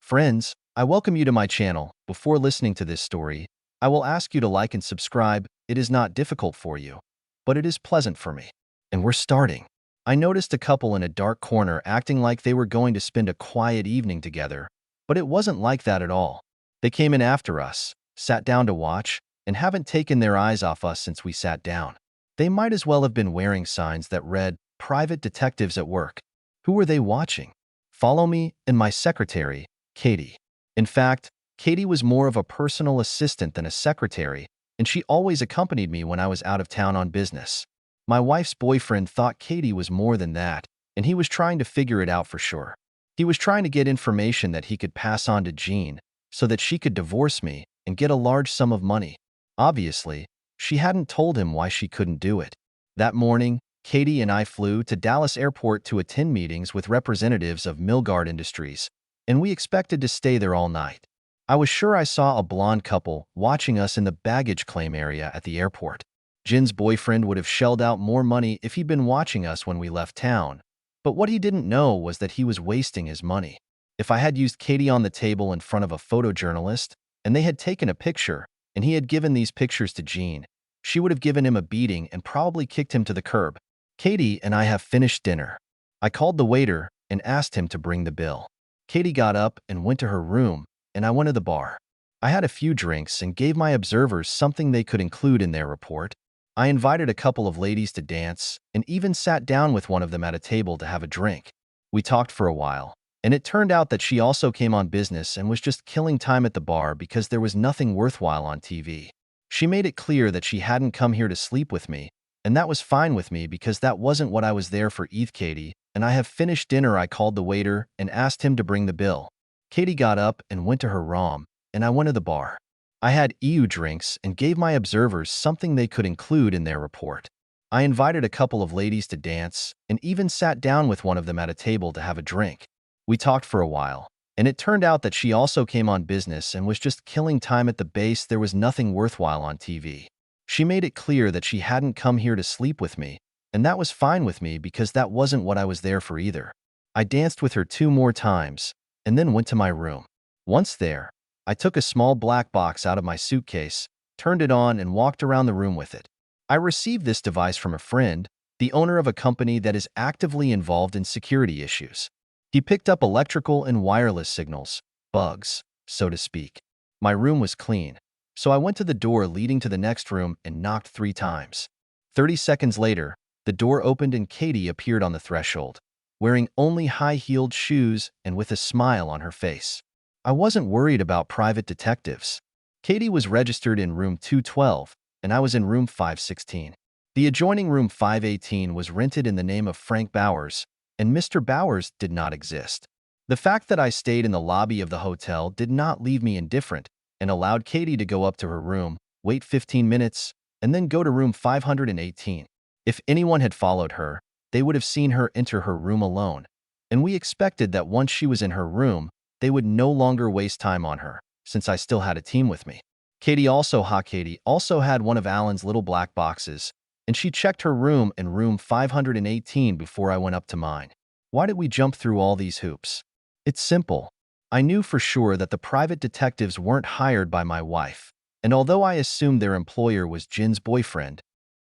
Friends, I welcome you to my channel. Before listening to this story, I will ask you to like and subscribe. It is not difficult for you, but it is pleasant for me. And we're starting. I noticed a couple in a dark corner acting like they were going to spend a quiet evening together, but it wasn't like that at all. They came in after us, sat down to watch, and haven't taken their eyes off us since we sat down. They might as well have been wearing signs that read, "Private detectives at work." Who were they watching? Follow me and my secretary, Katie. In fact, Katie was more of a personal assistant than a secretary, and she always accompanied me when I was out of town on business. My wife's boyfriend thought Katie was more than that, and he was trying to figure it out for sure. He was trying to get information that he could pass on to Jean so that she could divorce me and get a large sum of money. Obviously, she hadn't told him why she couldn't do it. That morning, Katie and I flew to Dallas Airport to attend meetings with representatives of Milgard Industries, and we expected to stay there all night. I was sure I saw a blonde couple watching us in the baggage claim area at the airport. Jin's boyfriend would have shelled out more money if he'd been watching us when we left town, but what he didn't know was that he was wasting his money. If I had used Katie on the table in front of a photojournalist, and they had taken a picture, and he had given these pictures to Jean, she would have given him a beating and probably kicked him to the curb. Katie and I have finished dinner. I called the waiter and asked him to bring the bill. Katie got up and went to her room, and I went to the bar. I had a few drinks and gave my observers something they could include in their report. I invited a couple of ladies to dance and even sat down with one of them at a table to have a drink. We talked for a while, and it turned out that she also came on business and was just killing time at the bar because there was nothing worthwhile on TV. She made it clear that she hadn't come here to sleep with me, and that was fine with me because that wasn't what I was there for either. Katie and I have finished dinner. I called the waiter and asked him to bring the bill. Katie got up and went to her room, and I went to the bar. I had drinks and gave my observers something they could include in their report. I invited a couple of ladies to dance and even sat down with one of them at a table to have a drink. We talked for a while, and it turned out that she also came on business and was just killing time at the base. There was nothing worthwhile on TV. She made it clear that she hadn't come here to sleep with me, and that was fine with me because that wasn't what I was there for either. I danced with her 2 more times, and then went to my room. Once there, I took a small black box out of my suitcase, turned it on, and walked around the room with it. I received this device from a friend, the owner of a company that is actively involved in security issues. He picked up electrical and wireless signals, bugs, so to speak. My room was clean, so I went to the door leading to the next room and knocked 3 times. 30 seconds later, the door opened and Katie appeared on the threshold, wearing only high-heeled shoes and with a smile on her face. I wasn't worried about private detectives. Katie was registered in room 212, and I was in room 516. The adjoining room 518 was rented in the name of Frank Bowers, and Mr. Bowers did not exist. The fact that I stayed in the lobby of the hotel did not leave me indifferent and allowed Katie to go up to her room, wait 15 minutes, and then go to room 518. If anyone had followed her, they would have seen her enter her room alone, and we expected that once she was in her room, they would no longer waste time on her, since I still had a team with me. Katie also had one of Alan's little black boxes, and she checked her room in room 518 before I went up to mine. Why did we jump through all these hoops? It's simple. I knew for sure that the private detectives weren't hired by my wife, and although I assumed their employer was Jin's boyfriend,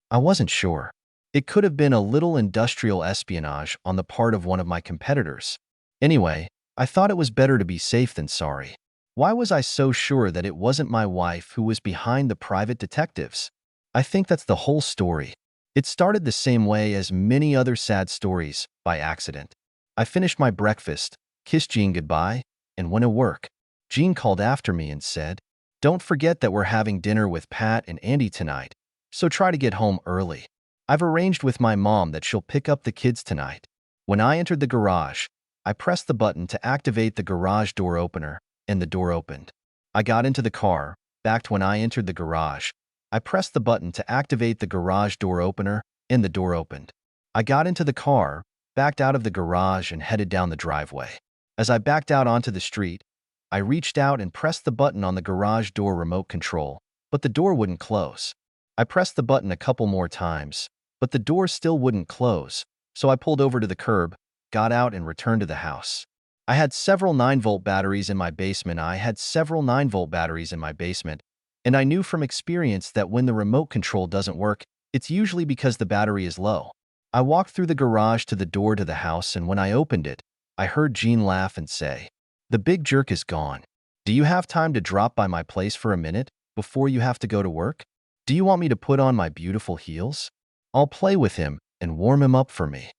I wasn't sure. It could have been a little industrial espionage on the part of one of my competitors. Anyway, I thought it was better to be safe than sorry. Why was I so sure that it wasn't my wife who was behind the private detectives? I think that's the whole story. It started the same way as many other sad stories, by accident. I finished my breakfast, kissed Jean goodbye, and went to work. Jean called after me and said, "Don't forget that we're having dinner with Pat and Andy tonight, so try to get home early. I've arranged with my mom that she'll pick up the kids tonight." When I entered the garage, I pressed the button to activate the garage door opener, and the door opened. I got into the car, backed. When I entered the garage, I pressed the button to activate the garage door opener, and the door opened. I got into the car, backed out of the garage, and headed down the driveway. As I backed out onto the street, I reached out and pressed the button on the garage door remote control, but the door wouldn't close. I pressed the button a couple more times, but the door still wouldn't close, so I pulled over to the curb, got out, and returned to the house. I had several 9-volt batteries in my basement. I had several 9-volt batteries in my basement, and I knew from experience that when the remote control doesn't work, it's usually because the battery is low. I walked through the garage to the door to the house, and when I opened it, I heard Jean laugh and say, "The big jerk is gone. Do you have time to drop by my place for a minute before you have to go to work? Do you want me to put on my beautiful heels? I'll play with him and warm him up for me.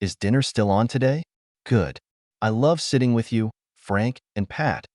Is dinner still on today? Good. I love sitting with you, Frank and Pat,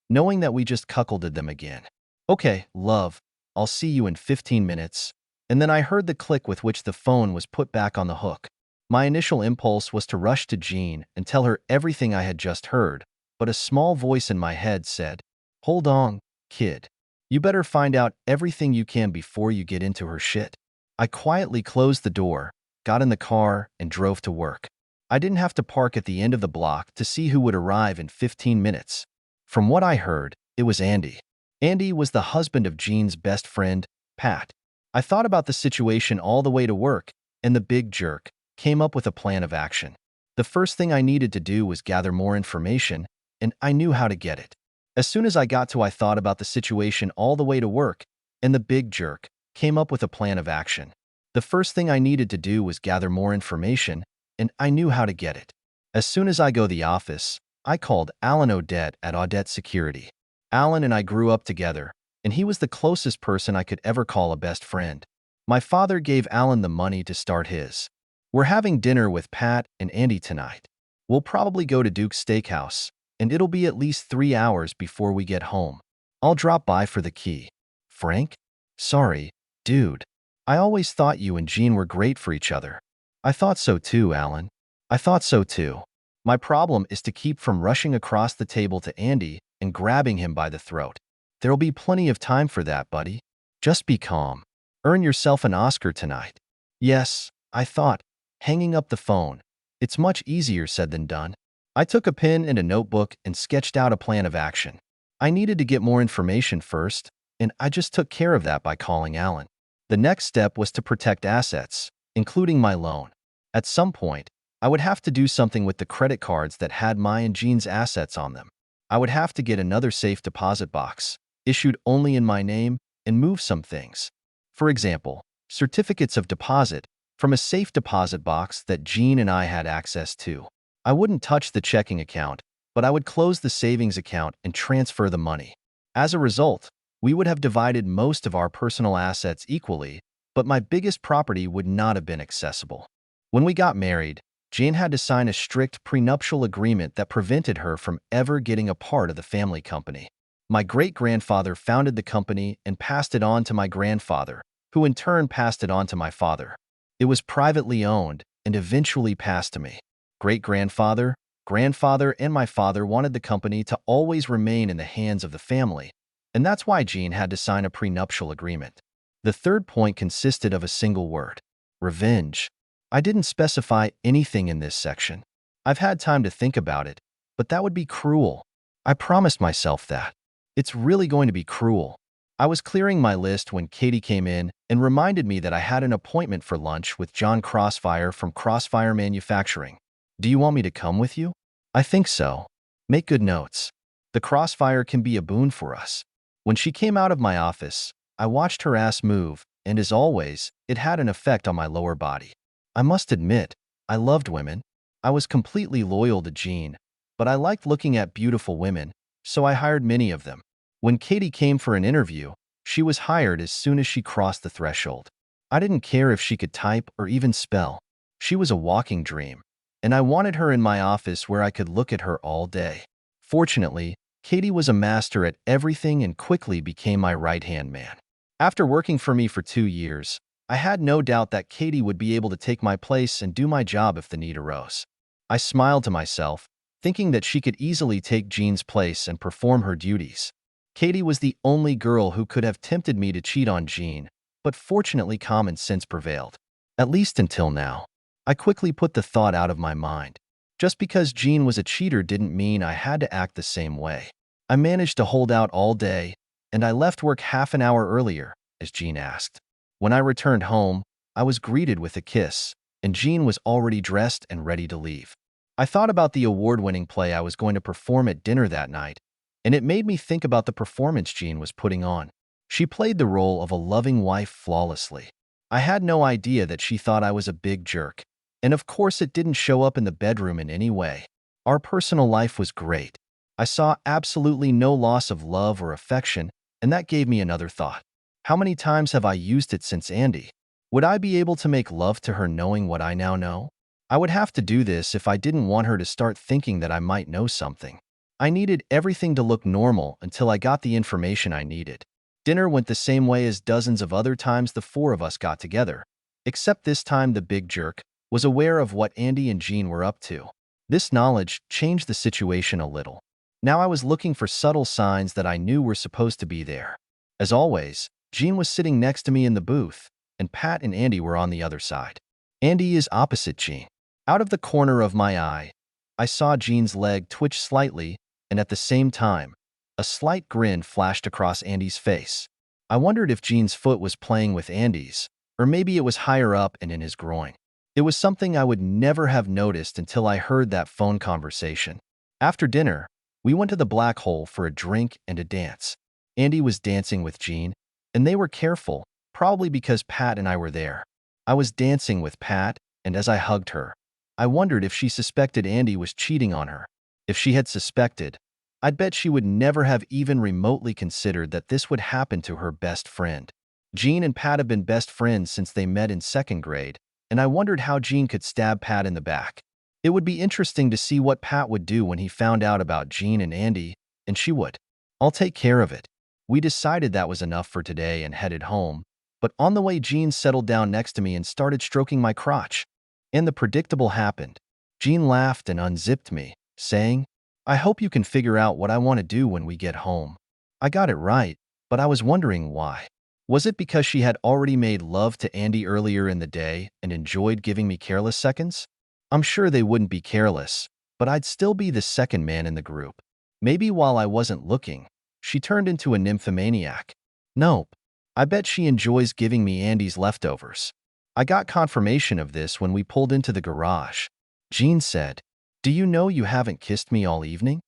knowing that we just cuckolded them again. Okay, love, I'll see you in 15 minutes. And then I heard the click with which the phone was put back on the hook. My initial impulse was to rush to Jean and tell her everything I had just heard, but a small voice in my head said, "Hold on, kid. You better find out everything you can before you get into her shit." I quietly closed the door, got in the car, and drove to work. I didn't have to park at the end of the block to see who would arrive in 15 minutes. From what I heard, it was Andy. Andy was the husband of Jean's best friend, Pat. I thought about the situation all the way to work, and the big jerk came up with a plan of action. The first thing I needed to do was gather more information, and I knew how to get it. As soon as I thought about the situation all the way to work, and the big jerk came up with a plan of action. The first thing I needed to do was gather more information, and I knew how to get it. As soon as I go to the office, I called Alan Odette at Odette Security. Alan and I grew up together, and he was the closest person I could ever call a best friend. My father gave Alan the money to start his. We're having dinner with Pat and Andy tonight. We'll probably go to Duke's Steakhouse, and it'll be at least 3 hours before we get home. I'll drop by for the key. Frank? Sorry, dude. I always thought you and Jean were great for each other. I thought so too, Alan. I thought so too. My problem is to keep from rushing across the table to Andy and grabbing him by the throat. There'll be plenty of time for that, buddy. Just be calm. Earn yourself an Oscar tonight. Yes, I thought, hanging up the phone. It's much easier said than done. I took a pen and a notebook and sketched out a plan of action. I needed to get more information first, and I just took care of that by calling Alan. The next step was to protect assets, including my loan. At some point, I would have to do something with the credit cards that had my and Jean's assets on them. I would have to get another safe deposit box, issued only in my name, and move some things. For example, certificates of deposit from a safe deposit box that Jean and I had access to. I wouldn't touch the checking account, but I would close the savings account and transfer the money. As a result, we would have divided most of our personal assets equally, but my biggest property would not have been accessible. When we got married, Jane had to sign a strict prenuptial agreement that prevented her from ever getting a part of the family company. My great-grandfather founded the company and passed it on to my grandfather, who in turn passed it on to my father. It was privately owned and eventually passed to me. Great-grandfather, grandfather, and my father wanted the company to always remain in the hands of the family, and that's why Jean had to sign a prenuptial agreement. The third point consisted of a single word: revenge. I didn't specify anything in this section. I've had time to think about it, but that would be cruel. I promised myself that. It's really going to be cruel. I was clearing my list when Katie came in and reminded me that I had an appointment for lunch with John Crossfire from Crossfire Manufacturing. Do you want me to come with you? I think so. Make good notes. The Crossfire can be a boon for us. When she came out of my office, I watched her ass move, and as always, it had an effect on my lower body. I must admit, I loved women. I was completely loyal to Jean, but I liked looking at beautiful women, so I hired many of them. When Katie came for an interview, she was hired as soon as she crossed the threshold. I didn't care if she could type or even spell. She was a walking dream, and I wanted her in my office where I could look at her all day. Fortunately, Katie was a master at everything and quickly became my right-hand man. After working for me for 2 years, I had no doubt that Katie would be able to take my place and do my job if the need arose. I smiled to myself, thinking that she could easily take Jean's place and perform her duties. Katie was the only girl who could have tempted me to cheat on Jean, but fortunately common sense prevailed. At least until now. I quickly put the thought out of my mind. Just because Jean was a cheater didn't mean I had to act the same way. I managed to hold out all day, and I left work half an hour earlier, as Jean asked. When I returned home, I was greeted with a kiss, and Jean was already dressed and ready to leave. I thought about the award-winning play I was going to perform at dinner that night, and it made me think about the performance Jean was putting on. She played the role of a loving wife flawlessly. I had no idea that she thought I was a big jerk, and of course it didn't show up in the bedroom in any way. Our personal life was great. I saw absolutely no loss of love or affection, and that gave me another thought. How many times have I used it since Andy? Would I be able to make love to her knowing what I now know? I would have to do this if I didn't want her to start thinking that I might know something. I needed everything to look normal until I got the information I needed. Dinner went the same way as dozens of other times the four of us got together, except this time the big jerk was aware of what Andy and Jean were up to. This knowledge changed the situation a little. Now I was looking for subtle signs that I knew were supposed to be there. As always, Jean was sitting next to me in the booth, and Pat and Andy were on the other side. Andy is opposite Jean. Out of the corner of my eye, I saw Jean's leg twitch slightly, and at the same time, a slight grin flashed across Andy's face. I wondered if Jean's foot was playing with Andy's, or maybe it was higher up and in his groin. It was something I would never have noticed until I heard that phone conversation. After dinner, we went to the Black Hole for a drink and a dance. Andy was dancing with Jean, and they were careful, probably because Pat and I were there. I was dancing with Pat, and as I hugged her, I wondered if she suspected Andy was cheating on her. If she had suspected, I'd bet she would never have even remotely considered that this would happen to her best friend. Jean and Pat have been best friends since they met in second grade, and I wondered how Jean could stab Pat in the back. It would be interesting to see what Pat would do when he found out about Jean and Andy, and she would. I'll take care of it. We decided that was enough for today and headed home, but on the way Jean settled down next to me and started stroking my crotch. And the predictable happened. Jean laughed and unzipped me, saying, "I hope you can figure out what I want to do when we get home." I got it right, but I was wondering why. Was it because she had already made love to Andy earlier in the day and enjoyed giving me careless seconds? I'm sure they wouldn't be careless, but I'd still be the second man in the group. Maybe while I wasn't looking, she turned into a nymphomaniac. Nope. I bet she enjoys giving me Andy's leftovers. I got confirmation of this when we pulled into the garage. Jean said, "Do you know you haven't kissed me all evening?"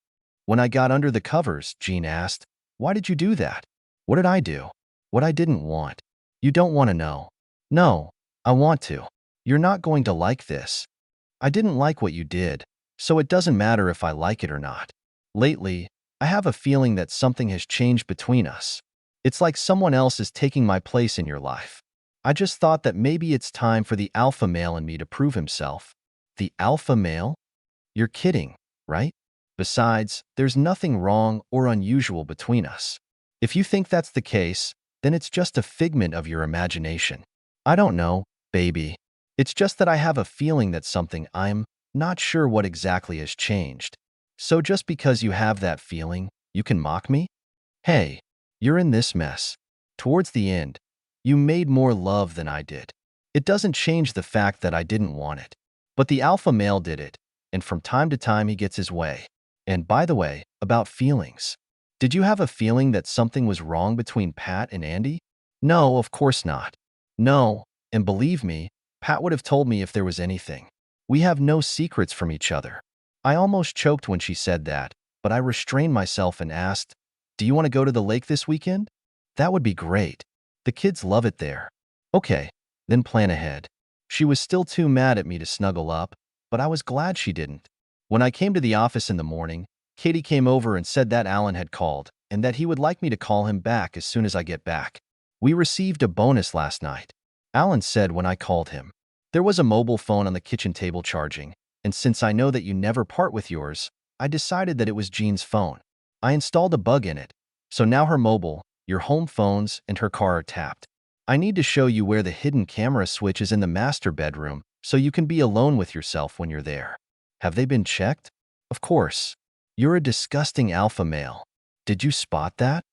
When I got under the covers, Jean asked, "Why did you do that?" What did I do? What I didn't want. You don't want to know. No, I want to. You're not going to like this. I didn't like what you did, so it doesn't matter if I like it or not. Lately, I have a feeling that something has changed between us. It's like someone else is taking my place in your life. I just thought that maybe it's time for the alpha male in me to prove himself. The alpha male? You're kidding, right? Besides, there's nothing wrong or unusual between us. If you think that's the case, then it's just a figment of your imagination. I don't know, baby. It's just that I have a feeling that something I'm not sure what exactly has changed. So just because you have that feeling, you can mock me? Hey, you're in this mess. Towards the end, you made more love than I did. It doesn't change the fact that I didn't want it. But the alpha male did it, and from time to time he gets his way. And by the way, about feelings. Did you have a feeling that something was wrong between Pat and Andy? No, of course not. No, and believe me, Pat would have told me if there was anything. We have no secrets from each other. I almost choked when she said that, but I restrained myself and asked, "Do you want to go to the lake this weekend?" That would be great. The kids love it there. Okay, then plan ahead. She was still too mad at me to snuggle up, but I was glad she didn't. When I came to the office in the morning, Katie came over and said that Alan had called and that he would like me to call him back as soon as I get back. We received a bonus last night. Alan said when I called him. There was a mobile phone on the kitchen table charging, and since I know that you never part with yours, I decided that it was Jean's phone. I installed a bug in it, so now her mobile, your home phones, and her car are tapped. I need to show you where the hidden camera switch is in the master bedroom so you can be alone with yourself when you're there. Have they been checked? Of course. You're a disgusting alpha male. Did you spot that?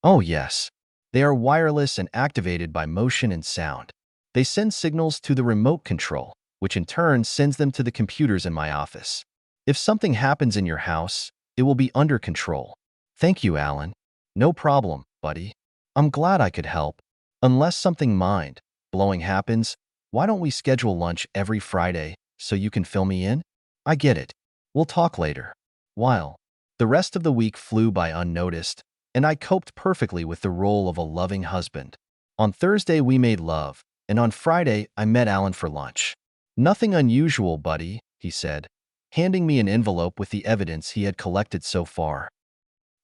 Oh yes. They are wireless and activated by motion and sound. They send signals to the remote control, which in turn sends them to the computers in my office. If something happens in your house, it will be under control. Thank you, Alan. No problem, buddy. I'm glad I could help. Unless something mind-blowing happens, why don't we schedule lunch every Friday so you can fill me in? I get it. We'll talk later. While the rest of the week flew by unnoticed, and I coped perfectly with the role of a loving husband. On Thursday, we made love, and on Friday, I met Alan for lunch. Nothing unusual, buddy, he said, handing me an envelope with the evidence he had collected so far.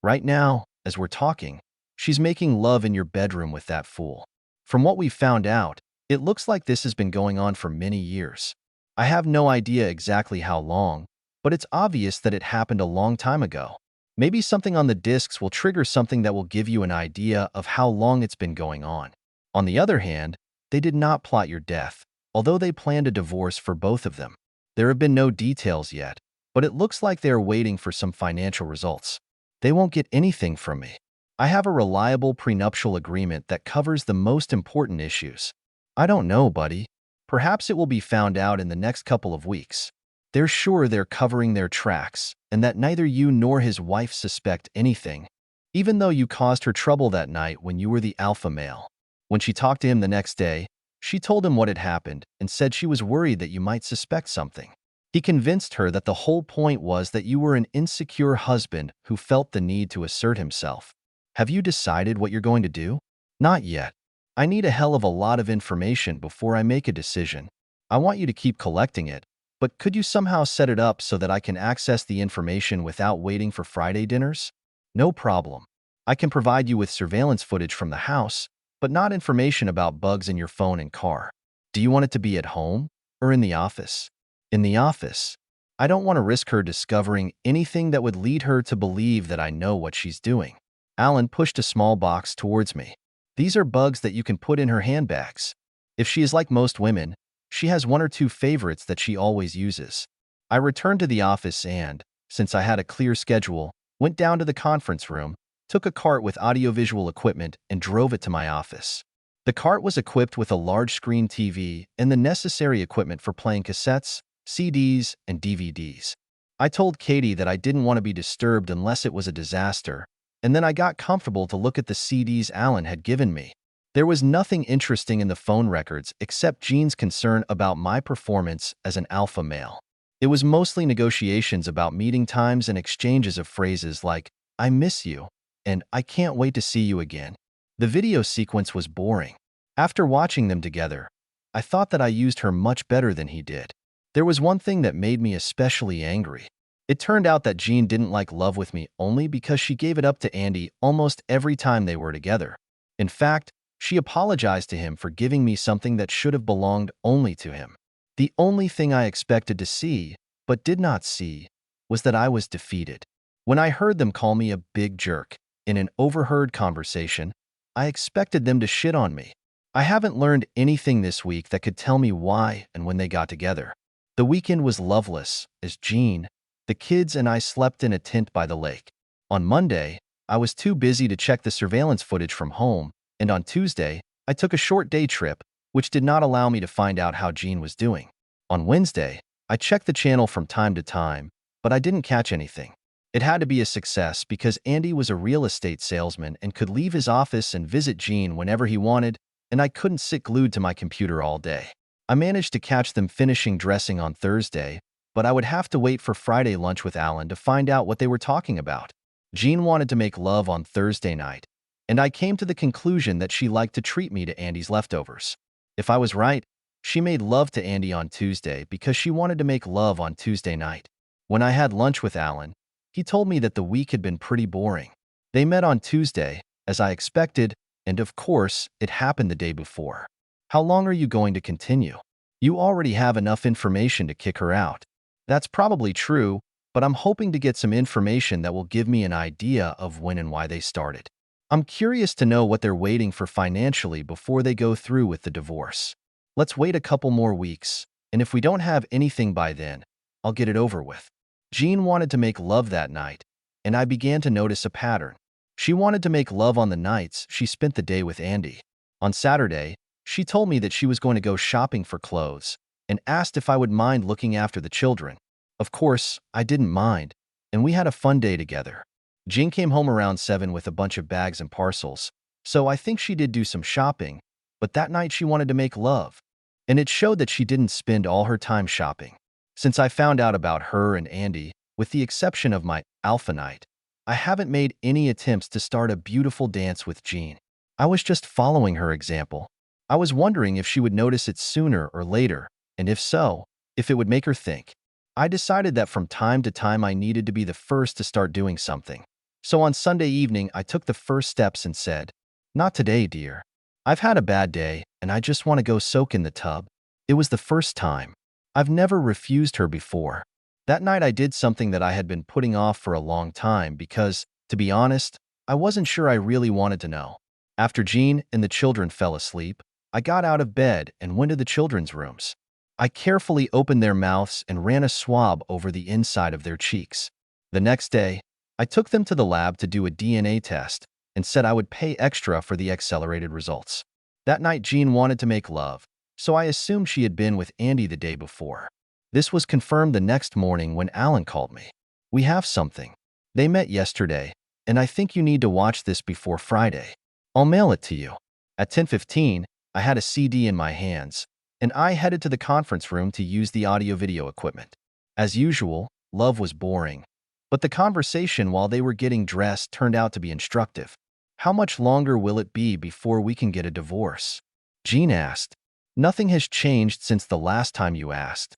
Right now, as we're talking, she's making love in your bedroom with that fool. From what we've found out, it looks like this has been going on for many years. I have no idea exactly how long, but it's obvious that it happened a long time ago. Maybe something on the discs will trigger something that will give you an idea of how long it's been going on. On the other hand, they did not plot your death, although they planned a divorce for both of them. There have been no details yet, but it looks like they are waiting for some financial results. They won't get anything from me. I have a reliable prenuptial agreement that covers the most important issues. I don't know, buddy. Perhaps it will be found out in the next couple of weeks. They're sure they're covering their tracks, and that neither you nor his wife suspect anything, even though you caused her trouble that night when you were the alpha male. When she talked to him the next day, she told him what had happened and said she was worried that you might suspect something. He convinced her that the whole point was that you were an insecure husband who felt the need to assert himself. Have you decided what you're going to do? Not yet. I need a hell of a lot of information before I make a decision. I want you to keep collecting it, but could you somehow set it up so that I can access the information without waiting for Friday dinners? No problem. I can provide you with surveillance footage from the house, but not information about bugs in your phone and car. Do you want it to be at home or in the office? In the office. I don't want to risk her discovering anything that would lead her to believe that I know what she's doing. Alan pushed a small box towards me. These are bugs that you can put in her handbags. If she is like most women, she has one or two favorites that she always uses. I returned to the office and, since I had a clear schedule, went down to the conference room, took a cart with audiovisual equipment, and drove it to my office. The cart was equipped with a large screen TV and the necessary equipment for playing cassettes, CDs, and DVDs. I told Katie that I didn't want to be disturbed unless it was a disaster, and then I got comfortable to look at the CDs Alan had given me. There was nothing interesting in the phone records except Jean's concern about my performance as an alpha male. It was mostly negotiations about meeting times and exchanges of phrases like, "I miss you," and "I can't wait to see you again." The video sequence was boring. After watching them together, I thought that I used her much better than he did. There was one thing that made me especially angry. It turned out that Jean didn't like love with me only because she gave it up to Andy almost every time they were together. In fact, she apologized to him for giving me something that should have belonged only to him. The only thing I expected to see, but did not see, was that I was defeated. When I heard them call me a big jerk in an overheard conversation, I expected them to shit on me. I haven't learned anything this week that could tell me why and when they got together. The weekend was loveless, as Jean, the kids, and I slept in a tent by the lake. On Monday, I was too busy to check the surveillance footage from home, and on Tuesday, I took a short day trip, which did not allow me to find out how Jean was doing. On Wednesday, I checked the channel from time to time, but I didn't catch anything. It had to be a success because Andy was a real estate salesman and could leave his office and visit Jean whenever he wanted, and I couldn't sit glued to my computer all day. I managed to catch them finishing dressing on Thursday, but I would have to wait for Friday lunch with Alan to find out what they were talking about. Jean wanted to make love on Thursday night, and I came to the conclusion that she liked to treat me to Andy's leftovers. If I was right, she made love to Andy on Tuesday because she wanted to make love on Tuesday night. When I had lunch with Alan, he told me that the week had been pretty boring. They met on Tuesday, as I expected, and of course, it happened the day before. How long are you going to continue? You already have enough information to kick her out. That's probably true, but I'm hoping to get some information that will give me an idea of when and why they started. I'm curious to know what they're waiting for financially before they go through with the divorce. Let's wait a couple more weeks, and if we don't have anything by then, I'll get it over with. Jean wanted to make love that night, and I began to notice a pattern. She wanted to make love on the nights she spent the day with Andy. On Saturday, she told me that she was going to go shopping for clothes and asked if I would mind looking after the children. Of course, I didn't mind, and we had a fun day together. Jean came home around 7 with a bunch of bags and parcels, so I think she did do some shopping, but that night she wanted to make love. And it showed that she didn't spend all her time shopping. Since I found out about her and Andy, With the exception of my alpha night, I haven't made any attempts to start a beautiful dance with Jean. I was just following her example. I was wondering if she would notice it sooner or later, and if so, if it would make her think. I decided that from time to time I needed to be the first to start doing something. So on Sunday evening, I took the first steps and said, "Not today, dear. I've had a bad day, and I just want to go soak in the tub." It was the first time. I've never refused her before. That night I did something that I had been putting off for a long time because, to be honest, I wasn't sure I really wanted to know. After Jean and the children fell asleep, I got out of bed and went to the children's rooms. I carefully opened their mouths and ran a swab over the inside of their cheeks. The next day, I took them to the lab to do a DNA test and said I would pay extra for the accelerated results. That night Jean wanted to make love, so I assumed she had been with Andy the day before. This was confirmed the next morning when Alan called me. "We have something. They met yesterday, and I think you need to watch this before Friday. I'll mail it to you." At 10:15, I had a CD in my hands, and I headed to the conference room to use the audio-video equipment. As usual, love was boring, but the conversation while they were getting dressed turned out to be instructive. "How much longer will it be before we can get a divorce?" Jean asked. "Nothing has changed since the last time you asked.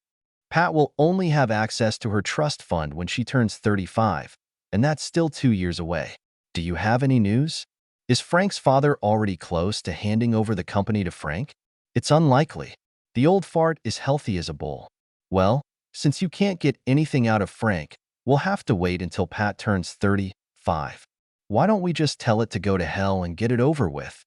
Pat will only have access to her trust fund when she turns 35, and that's still 2 years away. Do you have any news? Is Frank's father already close to handing over the company to Frank? It's unlikely. The old fart is healthy as a bull. Well, since you can't get anything out of Frank, we'll have to wait until Pat turns 35. Why don't we just tell it to go to hell and get it over with?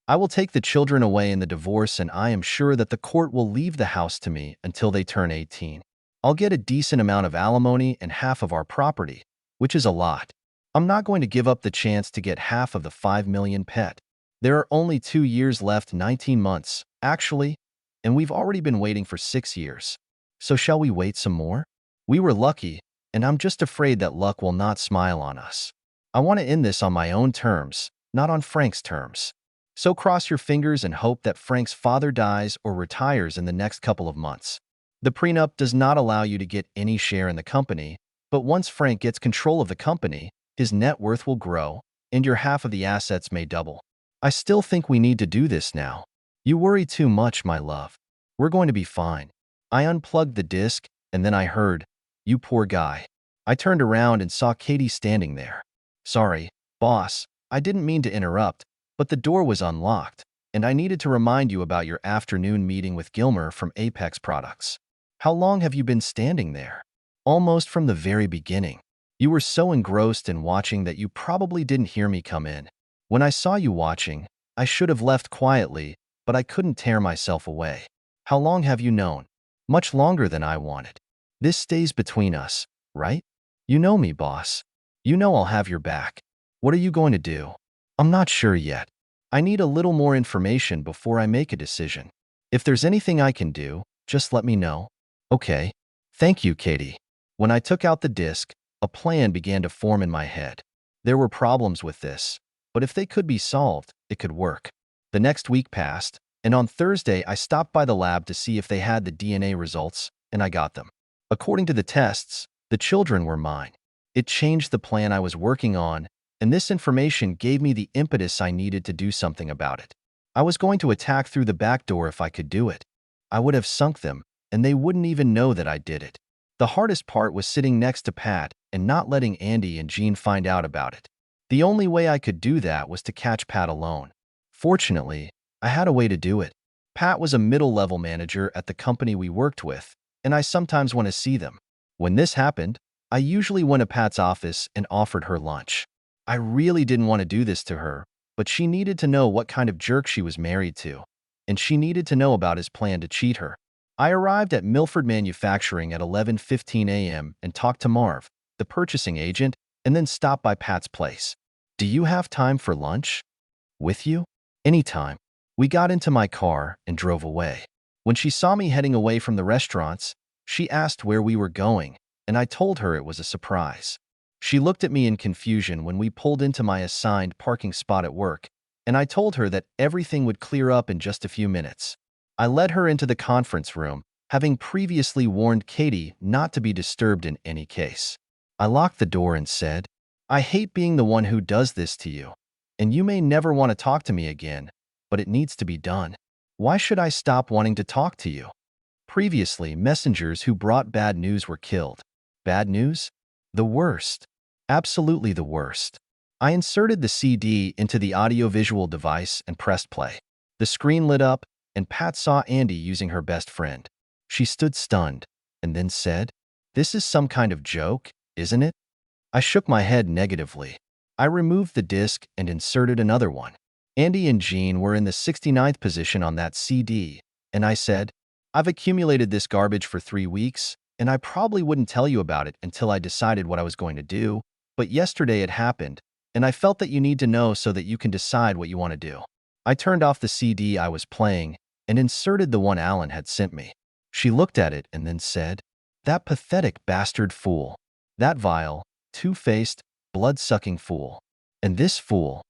I will take the children away in the divorce, and I am sure that the court will leave the house to me until they turn 18. I'll get a decent amount of alimony and half of our property, which is a lot. I'm not going to give up the chance to get half of the 5 million pet. There are only 2 years left, 19 months, actually, and we've already been waiting for 6 years. So shall we wait some more? We were lucky, and I'm just afraid that luck will not smile on us. I want to end this on my own terms, not on Frank's terms. So cross your fingers and hope that Frank's father dies or retires in the next couple of months. The prenup does not allow you to get any share in the company, but once Frank gets control of the company, his net worth will grow, and your half of the assets may double. I still think we need to do this now. You worry too much, my love. We're going to be fine. I unplugged the disc, and then I heard, "You poor guy." I turned around and saw Katie standing there. "Sorry, boss, I didn't mean to interrupt, but the door was unlocked, and I needed to remind you about your afternoon meeting with Gilmer from Apex Products. How long have you been standing there?" "Almost from the very beginning. You were so engrossed in watching that you probably didn't hear me come in. When I saw you watching, I should have left quietly, but I couldn't tear myself away." "How long have you known?" "Much longer than I wanted. This stays between us, right? You know me, boss. You know I'll have your back. What are you going to do?" "I'm not sure yet. I need a little more information before I make a decision. If there's anything I can do, just let me know." "Okay. Thank you, Katie." When I took out the disc, a plan began to form in my head. There were problems with this, but if they could be solved, it could work. The next week passed, and on Thursday I stopped by the lab to see if they had the DNA results, and I got them. According to the tests, the children were mine. It changed the plan I was working on, and this information gave me the impetus I needed to do something about it. I was going to attack through the back door if I could do it. I would have sunk them, and they wouldn't even know that I did it. The hardest part was sitting next to Pat and not letting Andy and Jean find out about it. The only way I could do that was to catch Pat alone. Fortunately, I had a way to do it. Pat was a middle-level manager at the company we worked with, and I sometimes went to see them. When this happened, I usually went to Pat's office and offered her lunch. I really didn't want to do this to her, but she needed to know what kind of jerk she was married to, and she needed to know about his plan to cheat her. I arrived at Milford Manufacturing at 11:15 a.m. and talked to Marv, the purchasing agent, and then stopped by Pat's place. "Do you have time for lunch?" "With you?" "Anytime." We got into my car and drove away. When she saw me heading away from the restaurants, she asked where we were going, and I told her it was a surprise. She looked at me in confusion when we pulled into my assigned parking spot at work, and I told her that everything would clear up in just a few minutes. I led her into the conference room, having previously warned Katie not to be disturbed in any case. I locked the door and said, I hate being the one who does this to you. And you may never want to talk to me again, but it needs to be done. Why should I stop wanting to talk to you? Previously, messengers who brought bad news were killed. Bad news? The worst. Absolutely the worst. I inserted the CD into the audiovisual device and pressed play. The screen lit up, and Pat saw Andy using her best friend. She stood stunned, and then said, This is some kind of joke, isn't it? I shook my head negatively. I removed the disc and inserted another one. Andy and Jean were in the 69th position on that CD, and I said, I've accumulated this garbage for 3 weeks, and I probably wouldn't tell you about it until I decided what I was going to do, but yesterday it happened, and I felt that you need to know so that you can decide what you want to do. I turned off the CD I was playing and inserted the one Alan had sent me. She looked at it and then said, That pathetic bastard fool. That vile, two-faced, blood-sucking fool. And this fool.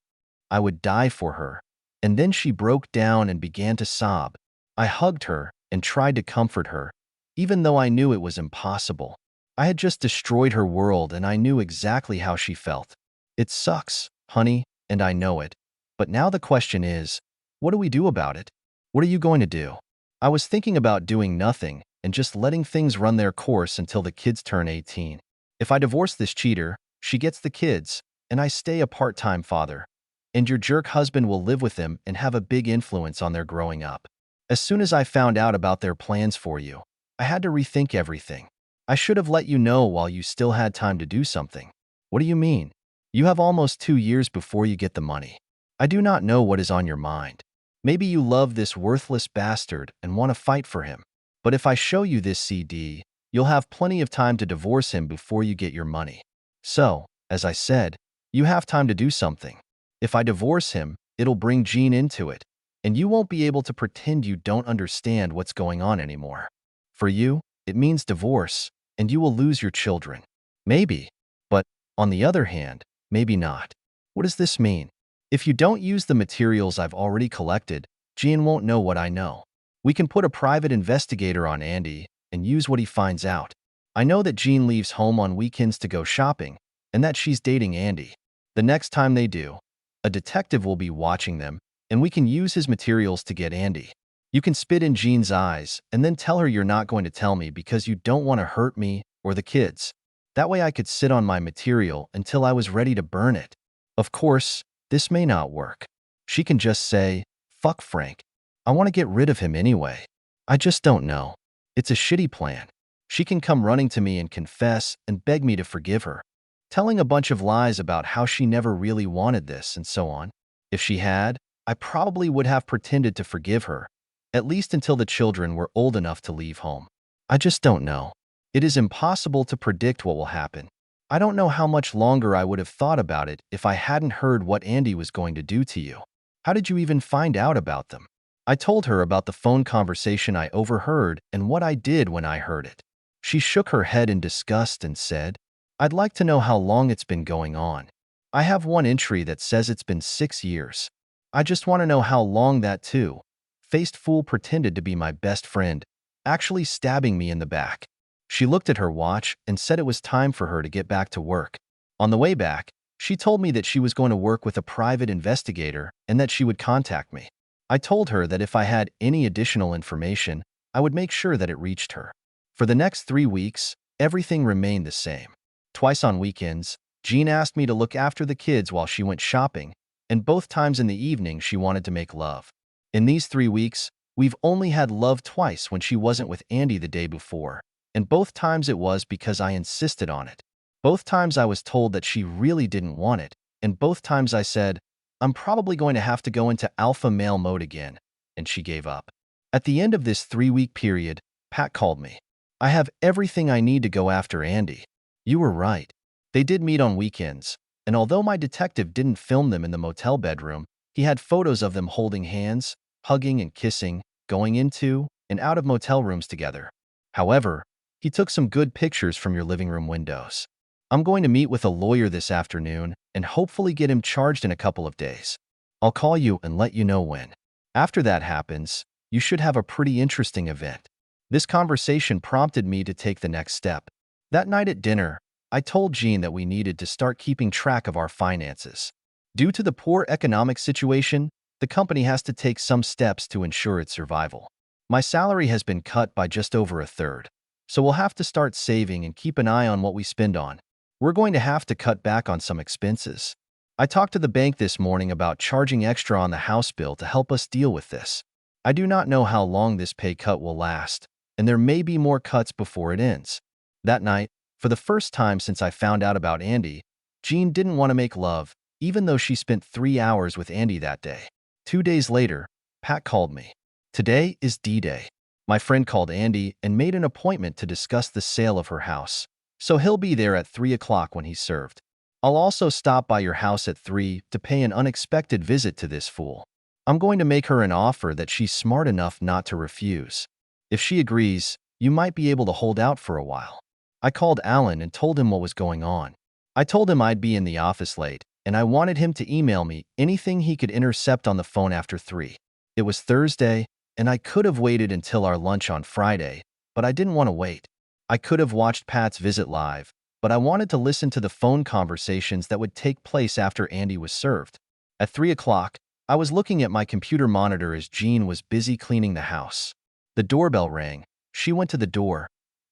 I would die for her. And then she broke down and began to sob. I hugged her and tried to comfort her, even though I knew it was impossible. I had just destroyed her world and I knew exactly how she felt. It sucks, honey, and I know it. But now the question is, what do we do about it? What are you going to do? I was thinking about doing nothing and just letting things run their course until the kids turn 18. If I divorce this cheater, she gets the kids, and I stay a part-time father. And your jerk husband will live with them and have a big influence on their growing up. As soon as I found out about their plans for you, I had to rethink everything. I should have let you know while you still had time to do something. What do you mean? You have almost 2 years before you get the money. I do not know what is on your mind. Maybe you love this worthless bastard and want to fight for him. But if I show you this CD, you'll have plenty of time to divorce him before you get your money. So, as I said, you have time to do something. If I divorce him, it'll bring Jean into it, and you won't be able to pretend you don't understand what's going on anymore. For you, it means divorce, and you will lose your children. Maybe. But, on the other hand, maybe not. What does this mean? If you don't use the materials I've already collected, Jean won't know what I know. We can put a private investigator on Andy and use what he finds out. I know that Jean leaves home on weekends to go shopping, and that she's dating Andy. The next time they do, a detective will be watching them, and we can use his materials to get Andy. You can spit in Jean's eyes and then tell her you're not going to tell me because you don't want to hurt me or the kids. That way I could sit on my material until I was ready to burn it. Of course, this may not work. She can just say, fuck Frank. I want to get rid of him anyway. I just don't know. It's a shitty plan. She can come running to me and confess and beg me to forgive her, telling a bunch of lies about how she never really wanted this and so on. If she had, I probably would have pretended to forgive her, at least until the children were old enough to leave home. I just don't know. It is impossible to predict what will happen. I don't know how much longer I would have thought about it if I hadn't heard what Andy was going to do to you. How did you even find out about them? I told her about the phone conversation I overheard and what I did when I heard it. She shook her head in disgust and said, I'd like to know how long it's been going on. I have one entry that says it's been 6 years. I just want to know how long that too. Faced fool pretended to be my best friend, actually stabbing me in the back. She looked at her watch and said it was time for her to get back to work. On the way back, she told me that she was going to work with a private investigator and that she would contact me. I told her that if I had any additional information, I would make sure that it reached her. For the next 3 weeks, everything remained the same. Twice on weekends, Jean asked me to look after the kids while she went shopping, and both times in the evening she wanted to make love. In these 3 weeks, we've only had love twice when she wasn't with Andy the day before, and both times it was because I insisted on it. Both times I was told that she really didn't want it, and both times I said, I'm probably going to have to go into alpha male mode again, and she gave up. At the end of this 3-week period, Pat called me. I have everything I need to go after Andy. You were right. They did meet on weekends, and although my detective didn't film them in the motel bedroom, he had photos of them holding hands, hugging and kissing, going into and out of motel rooms together. However, he took some good pictures from your living room windows. I'm going to meet with a lawyer this afternoon and hopefully get him charged in a couple of days. I'll call you and let you know when. After that happens, you should have a pretty interesting event. This conversation prompted me to take the next step. That night at dinner, I told Jean that we needed to start keeping track of our finances. Due to the poor economic situation, the company has to take some steps to ensure its survival. My salary has been cut by just over a third, so we'll have to start saving and keep an eye on what we spend on. We're going to have to cut back on some expenses. I talked to the bank this morning about charging extra on the house bill to help us deal with this. I do not know how long this pay cut will last, and there may be more cuts before it ends. That night, for the first time since I found out about Andy, Jean didn't want to make love, even though she spent 3 hours with Andy that day. 2 days later, Pat called me. Today is D-Day. My friend called Andy and made an appointment to discuss the sale of her house, so he'll be there at 3 o'clock when he's served. I'll also stop by your house at 3 to pay an unexpected visit to this fool. I'm going to make her an offer that she's smart enough not to refuse. If she agrees, you might be able to hold out for a while. I called Alan and told him what was going on. I told him I'd be in the office late, and I wanted him to email me anything he could intercept on the phone after 3. It was Thursday, and I could have waited until our lunch on Friday, but I didn't want to wait. I could have watched Pat's visit live, but I wanted to listen to the phone conversations that would take place after Andy was served. At 3 o'clock, I was looking at my computer monitor as Jean was busy cleaning the house. The doorbell rang. She went to the door,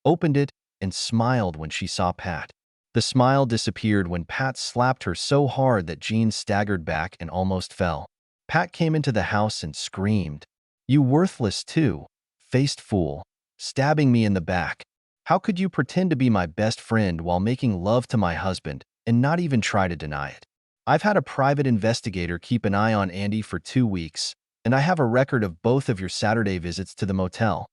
opened it, and smiled when she saw Pat. The smile disappeared when Pat slapped her so hard that Jean staggered back and almost fell. Pat came into the house and screamed, "You worthless two-faced fool, stabbing me in the back. How could you pretend to be my best friend while making love to my husband and not even try to deny it? I've had a private investigator keep an eye on Andy for 2 weeks, and I have a record of both of your Saturday visits to the motel,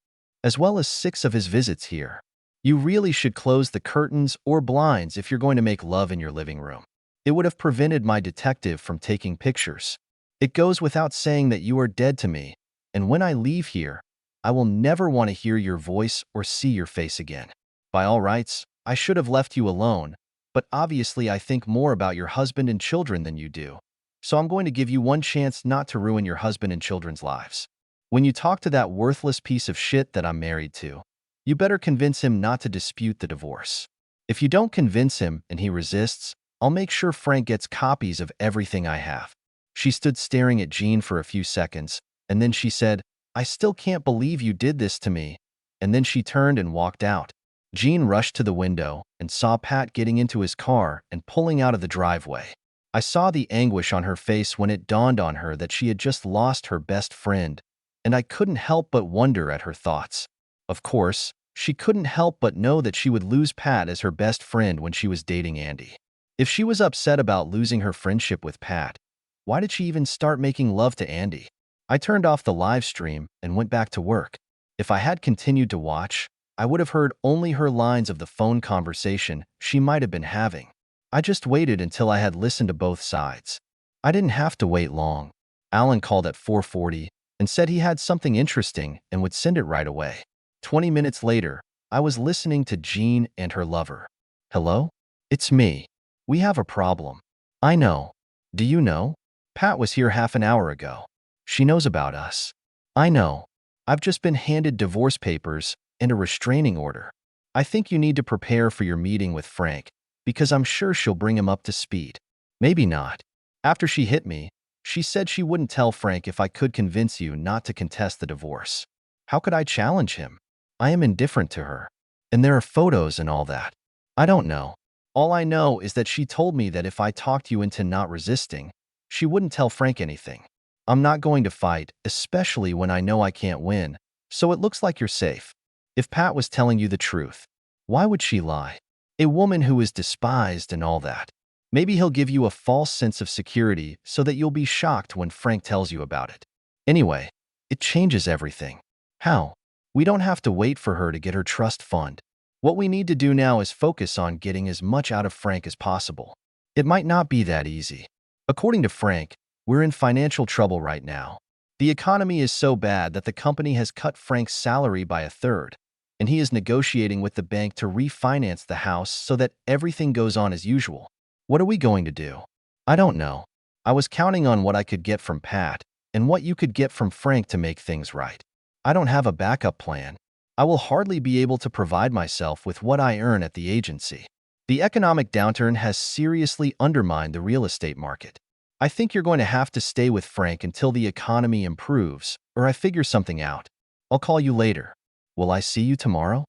as well as 6 of his visits here. You really should close the curtains or blinds if you're going to make love in your living room. It would have prevented my detective from taking pictures. It goes without saying that you are dead to me, and when I leave here, I will never want to hear your voice or see your face again. By all rights, I should have left you alone, but obviously I think more about your husband and children than you do, so I'm going to give you one chance not to ruin your husband and children's lives. When you talk to that worthless piece of shit that I'm married to, you better convince him not to dispute the divorce. If you don't convince him and he resists, I'll make sure Frank gets copies of everything I have." She stood staring at Jean for a few seconds, and then she said, "I still can't believe you did this to me," and then she turned and walked out. Jean rushed to the window and saw Pat getting into his car and pulling out of the driveway. I saw the anguish on her face when it dawned on her that she had just lost her best friend, and I couldn't help but wonder at her thoughts. Of course, she couldn't help but know that she would lose Pat as her best friend when she was dating Andy. If she was upset about losing her friendship with Pat, why did she even start making love to Andy? I turned off the live stream and went back to work. If I had continued to watch, I would have heard only her lines of the phone conversation she might have been having. I just waited until I had listened to both sides. I didn't have to wait long. Alan called at 4:40 and said he had something interesting and would send it right away. 20 minutes later, I was listening to Jean and her lover. "Hello? It's me. We have a problem." "I know. Do you know? Pat was here half an hour ago. She knows about us." "I know. I've just been handed divorce papers and a restraining order. I think you need to prepare for your meeting with Frank, because I'm sure she'll bring him up to speed." "Maybe not. After she hit me, she said she wouldn't tell Frank if I could convince you not to contest the divorce. How could I challenge him? I am indifferent to her. And there are photos and all that. I don't know. All I know is that she told me that if I talked you into not resisting, she wouldn't tell Frank anything. I'm not going to fight, especially when I know I can't win, so it looks like you're safe. If Pat was telling you the truth, why would she lie? A woman who is despised and all that. Maybe he'll give you a false sense of security so that you'll be shocked when Frank tells you about it. Anyway, it changes everything. How? We don't have to wait for her to get her trust fund. What we need to do now is focus on getting as much out of Frank as possible. It might not be that easy. According to Frank, we're in financial trouble right now. The economy is so bad that the company has cut Frank's salary by a third, and he is negotiating with the bank to refinance the house so that everything goes on as usual. What are we going to do? I don't know. I was counting on what I could get from Pat and what you could get from Frank to make things right. I don't have a backup plan. I will hardly be able to provide myself with what I earn at the agency. The economic downturn has seriously undermined the real estate market. I think you're going to have to stay with Frank until the economy improves, or I figure something out. I'll call you later. Will I see you tomorrow?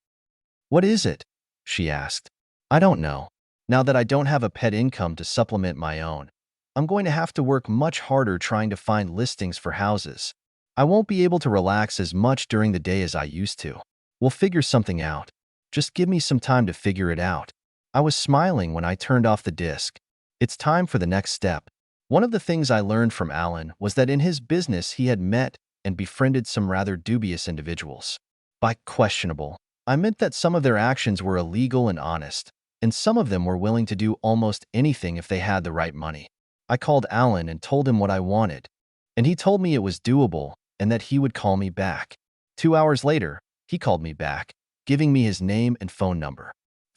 What is it? She asked. I don't know. Now that I don't have a pet income to supplement my own, I'm going to have to work much harder trying to find listings for houses. I won't be able to relax as much during the day as I used to. We'll figure something out. Just give me some time to figure it out. I was smiling when I turned off the disc. It's time for the next step. One of the things I learned from Alan was that in his business he had met and befriended some rather dubious individuals. By questionable, I meant that some of their actions were illegal and honest, and some of them were willing to do almost anything if they had the right money. I called Alan and told him what I wanted, and he told me it was doable and that he would call me back. 2 hours later, he called me back, giving me his name and phone number.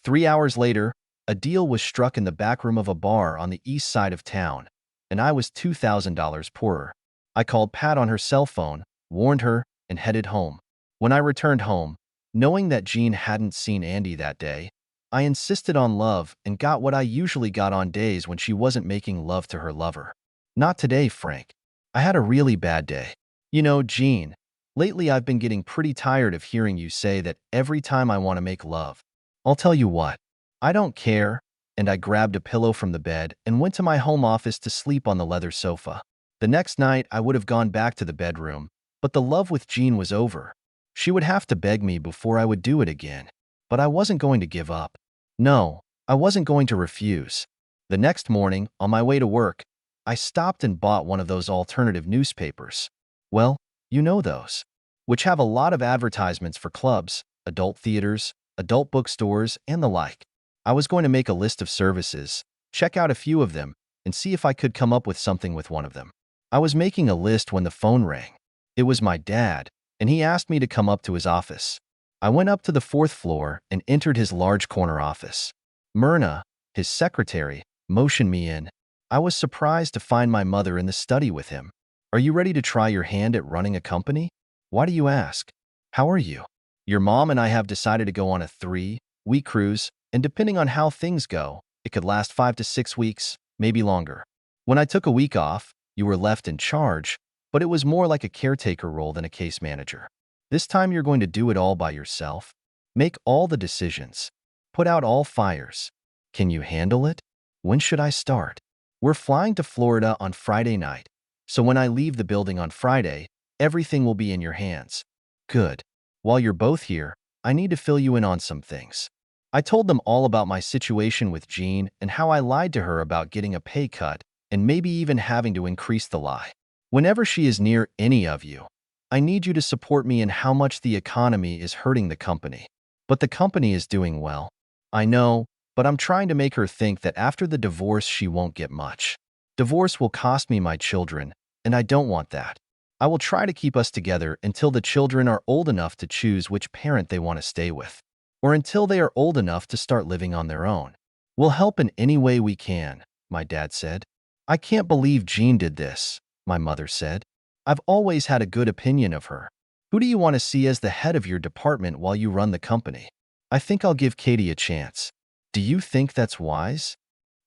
3 hours later, a deal was struck in the back room of a bar on the east side of town, and I was $2,000 poorer. I called Pat on her cell phone, warned her, and headed home. When I returned home, knowing that Jean hadn't seen Andy that day, I insisted on love and got what I usually got on days when she wasn't making love to her lover. Not today, Frank. I had a really bad day. You know, Jean, lately I've been getting pretty tired of hearing you say that every time I want to make love. I'll tell you what, I don't care, and I grabbed a pillow from the bed and went to my home office to sleep on the leather sofa. The next night, I would have gone back to the bedroom, but the love with Jean was over. She would have to beg me before I would do it again. But I wasn't going to give up. No, I wasn't going to refuse. The next morning, on my way to work, I stopped and bought one of those alternative newspapers. Well, you know those, which have a lot of advertisements for clubs, adult theaters, adult bookstores, and the like. I was going to make a list of services, check out a few of them, and see if I could come up with something with one of them. I was making a list when the phone rang. It was my dad, and he asked me to come up to his office. I went up to the 4th floor and entered his large corner office. Myrna, his secretary, motioned me in. I was surprised to find my mother in the study with him. Are you ready to try your hand at running a company? Why do you ask? How are you? Your mom and I have decided to go on a 3-week cruise, and depending on how things go, it could last 5 to 6 weeks, maybe longer. When I took a week off, you were left in charge, but it was more like a caretaker role than a case manager. This time you're going to do it all by yourself. Make all the decisions. Put out all fires. Can you handle it? When should I start? We're flying to Florida on Friday night, so when I leave the building on Friday, everything will be in your hands. Good. While you're both here, I need to fill you in on some things. I told them all about my situation with Jean and how I lied to her about getting a pay cut and maybe even having to increase the lie. Whenever she is near any of you, I need you to support me in how much the economy is hurting the company. But the company is doing well. I know, but I'm trying to make her think that after the divorce she won't get much. Divorce will cost me my children, and I don't want that. I will try to keep us together until the children are old enough to choose which parent they want to stay with, or until they are old enough to start living on their own. We'll help in any way we can, my dad said. I can't believe Jean did this, my mother said. I've always had a good opinion of her. Who do you want to see as the head of your department while you run the company? I think I'll give Katie a chance. Do you think that's wise?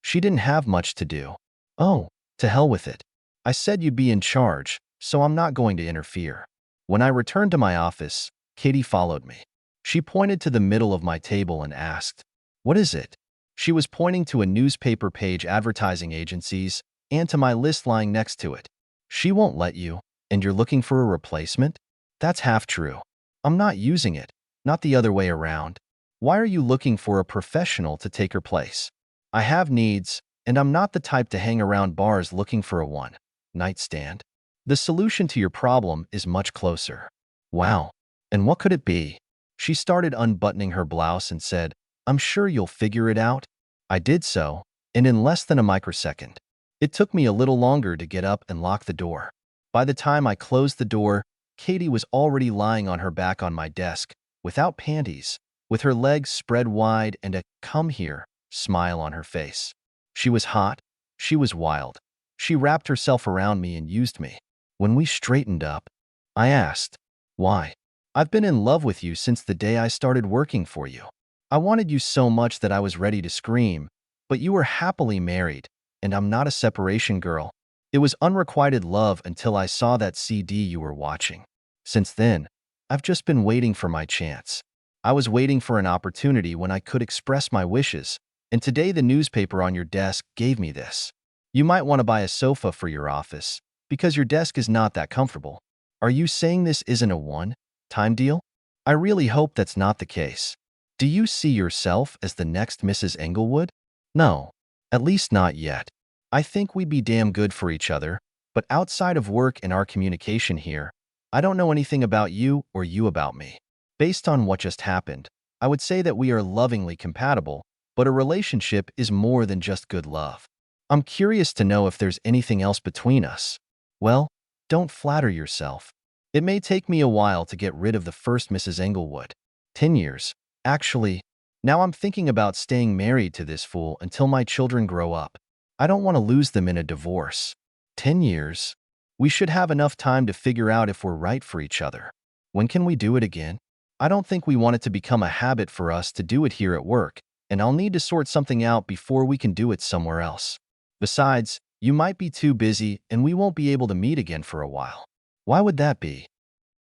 She didn't have much to do. Oh, to hell with it. I said you'd be in charge, so I'm not going to interfere. When I returned to my office, Katie followed me. She pointed to the middle of my table and asked, "What is it?" She was pointing to a newspaper page advertising agencies and to my list lying next to it. She won't let you, and you're looking for a replacement? That's half true. I'm not using it, not the other way around. Why are you looking for a professional to take her place? I have needs, and I'm not the type to hang around bars looking for a one-night stand. The solution to your problem is much closer. Wow. And what could it be? She started unbuttoning her blouse and said, I'm sure you'll figure it out. I did so, and in less than a microsecond. It took me a little longer to get up and lock the door. By the time I closed the door, Katie was already lying on her back on my desk, without panties, with her legs spread wide and a "come here" smile on her face. She was hot. She was wild. She wrapped herself around me and used me. When we straightened up, I asked, "Why?" I've been in love with you since the day I started working for you. I wanted you so much that I was ready to scream, but you were happily married, and I'm not a separation girl. It was unrequited love until I saw that CD you were watching. Since then, I've just been waiting for my chance. I was waiting for an opportunity when I could express my wishes, and today the newspaper on your desk gave me this. You might want to buy a sofa for your office, because your desk is not that comfortable. Are you saying this isn't a one-time deal? I really hope that's not the case. Do you see yourself as the next Mrs. Englewood? No, at least not yet. I think we'd be damn good for each other, but outside of work and our communication here, I don't know anything about you or you about me. Based on what just happened, I would say that we are lovingly compatible, but a relationship is more than just good love. I'm curious to know if there's anything else between us. Well, don't flatter yourself. It may take me a while to get rid of the first Mrs. Englewood. 10 years. Actually, now I'm thinking about staying married to this fool until my children grow up. I don't want to lose them in a divorce. 10 years? We should have enough time to figure out if we're right for each other. When can we do it again? I don't think we want it to become a habit for us to do it here at work, and I'll need to sort something out before we can do it somewhere else. Besides, you might be too busy and we won't be able to meet again for a while. Why would that be?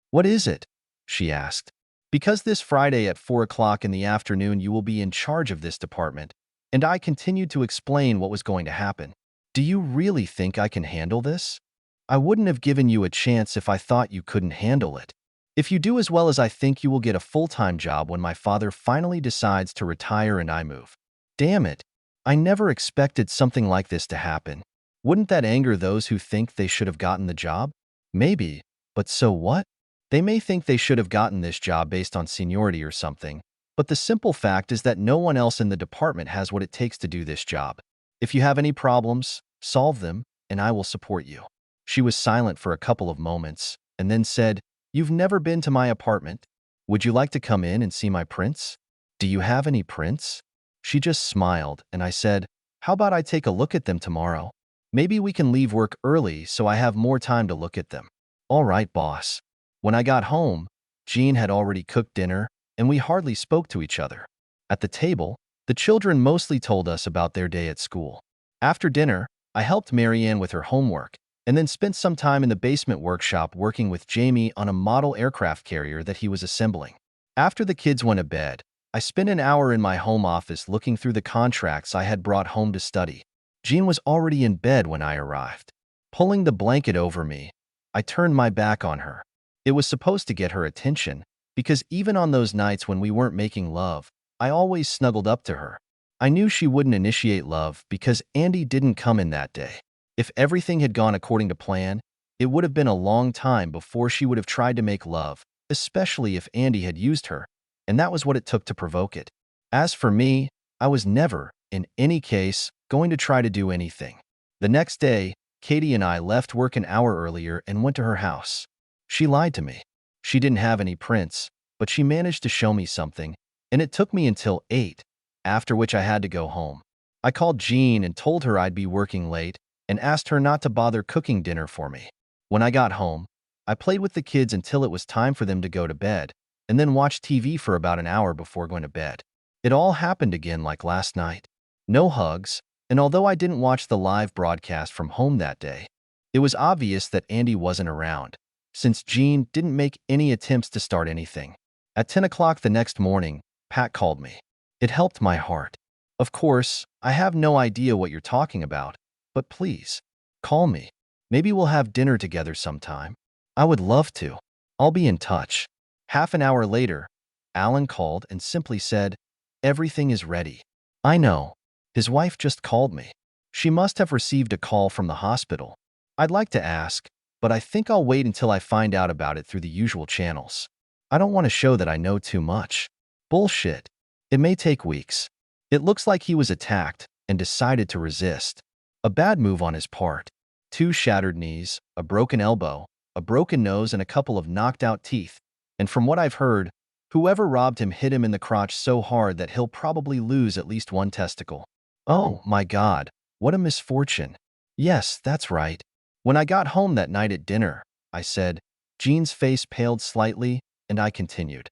What is it? She asked. Because this Friday at 4 o'clock in the afternoon you will be in charge of this department, and I continued to explain what was going to happen. Do you really think I can handle this? I wouldn't have given you a chance if I thought you couldn't handle it. If you do as well as I think, you will get a full-time job when my father finally decides to retire and I move. Damn it. I never expected something like this to happen. Wouldn't that anger those who think they should have gotten the job? Maybe, but so what? They may think they should have gotten this job based on seniority or something, but the simple fact is that no one else in the department has what it takes to do this job. If you have any problems, solve them, and I will support you. She was silent for a couple of moments, and then said, You've never been to my apartment. Would you like to come in and see my prints? Do you have any prints? She just smiled, and I said, How about I take a look at them tomorrow? Maybe we can leave work early so I have more time to look at them. All right, boss. When I got home, Jean had already cooked dinner, and we hardly spoke to each other. At the table, the children mostly told us about their day at school. After dinner, I helped Marianne with her homework, and then spent some time in the basement workshop working with Jamie on a model aircraft carrier that he was assembling. After the kids went to bed, I spent an hour in my home office looking through the contracts I had brought home to study. Jean was already in bed when I arrived. Pulling the blanket over me, I turned my back on her. It was supposed to get her attention, because even on those nights when we weren't making love, I always snuggled up to her. I knew she wouldn't initiate love because Andy didn't come in that day. If everything had gone according to plan, it would have been a long time before she would have tried to make love, especially if Andy had used her, and that was what it took to provoke it. As for me, I was never, in any case, going to try to do anything. The next day, Katie and I left work an hour earlier and went to her house. She lied to me. She didn't have any prints, but she managed to show me something, and it took me until 8, after which I had to go home. I called Jean and told her I'd be working late and asked her not to bother cooking dinner for me. When I got home, I played with the kids until it was time for them to go to bed, and then watched TV for about an hour before going to bed. It all happened again like last night. No hugs, and although I didn't watch the live broadcast from home that day, it was obvious that Andy wasn't around, since Jean didn't make any attempts to start anything. At 10 o'clock the next morning, Pat called me. It helped my heart. Of course, I have no idea what you're talking about, but please, call me. Maybe we'll have dinner together sometime. I would love to. I'll be in touch. Half an hour later, Alan called and simply said, Everything is ready. I know. His wife just called me. She must have received a call from the hospital. I'd like to ask, but I think I'll wait until I find out about it through the usual channels. I don't want to show that I know too much. Bullshit. It may take weeks. It looks like he was attacked and decided to resist. A bad move on his part. 2 shattered knees, a broken elbow, a broken nose, and a couple of knocked-out teeth. And from what I've heard, whoever robbed him hit him in the crotch so hard that he'll probably lose at least one testicle. Oh, my God. What a misfortune. Yes, that's right. When I got home that night at dinner, I said, Jean's face paled slightly, and I continued.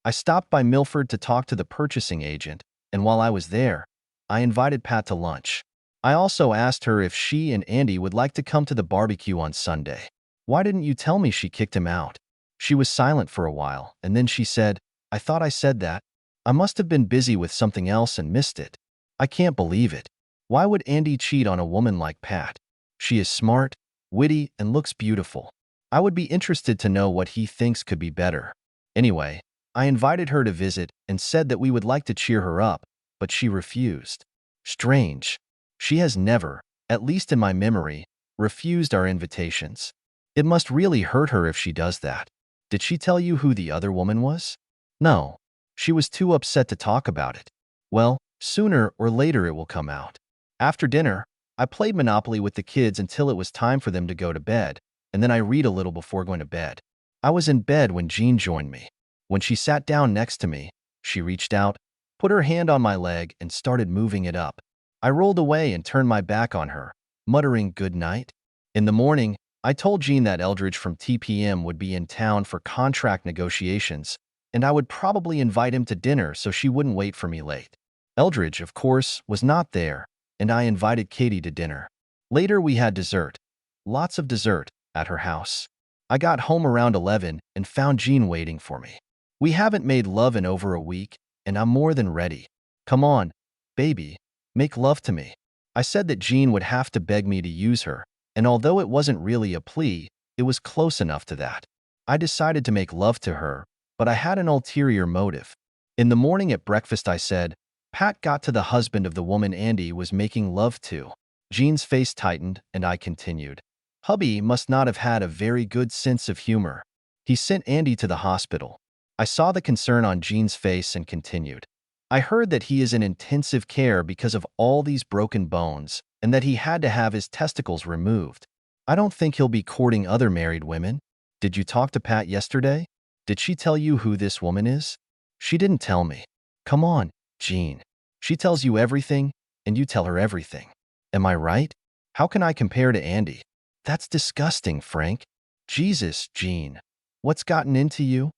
I stopped by Milford to talk to the purchasing agent, and while I was there, I invited Pat to lunch. I also asked her if she and Andy would like to come to the barbecue on Sunday. Why didn't you tell me she kicked him out? She was silent for a while, and then she said, I thought I said that. I must have been busy with something else and missed it. I can't believe it. Why would Andy cheat on a woman like Pat? She is smart, witty, and looks beautiful. I would be interested to know what he thinks could be better. Anyway, I invited her to visit and said that we would like to cheer her up, but she refused. Strange. She has never, at least in my memory, refused our invitations. It must really hurt her if she does that. Did she tell you who the other woman was? No. She was too upset to talk about it. Well, sooner or later it will come out. After dinner, I played Monopoly with the kids until it was time for them to go to bed, and then I read a little before going to bed. I was in bed when Jean joined me. When she sat down next to me, she reached out, put her hand on my leg, and started moving it up. I rolled away and turned my back on her, muttering good night. In the morning, I told Jean that Eldridge from TPM would be in town for contract negotiations, and I would probably invite him to dinner so she wouldn't wait for me late. Eldridge, of course, was not there, and I invited Katie to dinner. Later we had dessert. Lots of dessert, at her house. I got home around 11 and found Jean waiting for me. We haven't made love in over a week, and I'm more than ready. Come on, baby, make love to me. I said that Jean would have to beg me to use her, and although it wasn't really a plea, it was close enough to that. I decided to make love to her, but I had an ulterior motive. In the morning at breakfast I said, Pat got to the husband of the woman Andy was making love to. Jean's face tightened, and I continued. Hubby must not have had a very good sense of humor. He sent Andy to the hospital. I saw the concern on Jean's face and continued. I heard that he is in intensive care because of all these broken bones, and that he had to have his testicles removed. I don't think he'll be courting other married women. Did you talk to Pat yesterday? Did she tell you who this woman is? She didn't tell me. Come on, Jean. She tells you everything, and you tell her everything. Am I right? How can I compare to Andy? That's disgusting, Frank. Jesus, Jean. What's gotten into you?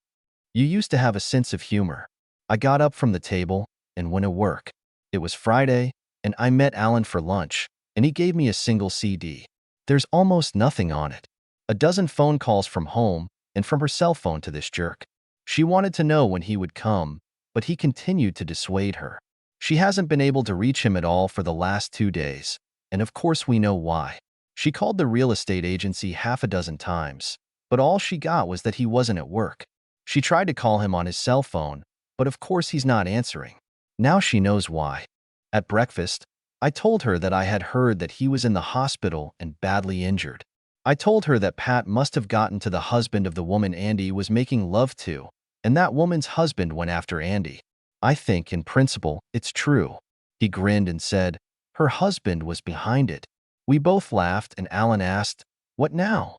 You used to have a sense of humor. I got up from the table and went to work. It was Friday, and I met Alan for lunch, and he gave me a single CD. There's almost nothing on it. A dozen phone calls from home and from her cell phone to this jerk. She wanted to know when he would come, but he continued to dissuade her. She hasn't been able to reach him at all for the last 2 days, and of course we know why. She called the real estate agency half a dozen times, but all she got was that he wasn't at work. She tried to call him on his cell phone, but of course he's not answering. Now she knows why. At breakfast, I told her that I had heard that he was in the hospital and badly injured. I told her that Pat must have gotten to the husband of the woman Andy was making love to, and that woman's husband went after Andy. I think, in principle, it's true. He grinned and said, her husband was behind it. We both laughed, and Alan asked, what now?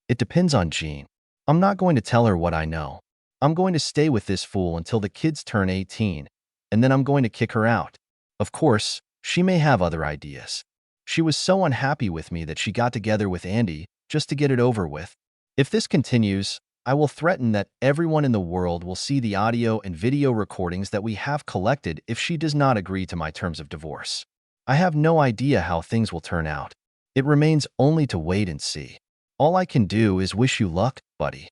It depends on Jean. I'm not going to tell her what I know. I'm going to stay with this fool until the kids turn 18, and then I'm going to kick her out. Of course, she may have other ideas. She was so unhappy with me that she got together with Andy just to get it over with. If this continues, I will threaten that everyone in the world will see the audio and video recordings that we have collected if she does not agree to my terms of divorce. I have no idea how things will turn out. It remains only to wait and see. All I can do is wish you luck, buddy.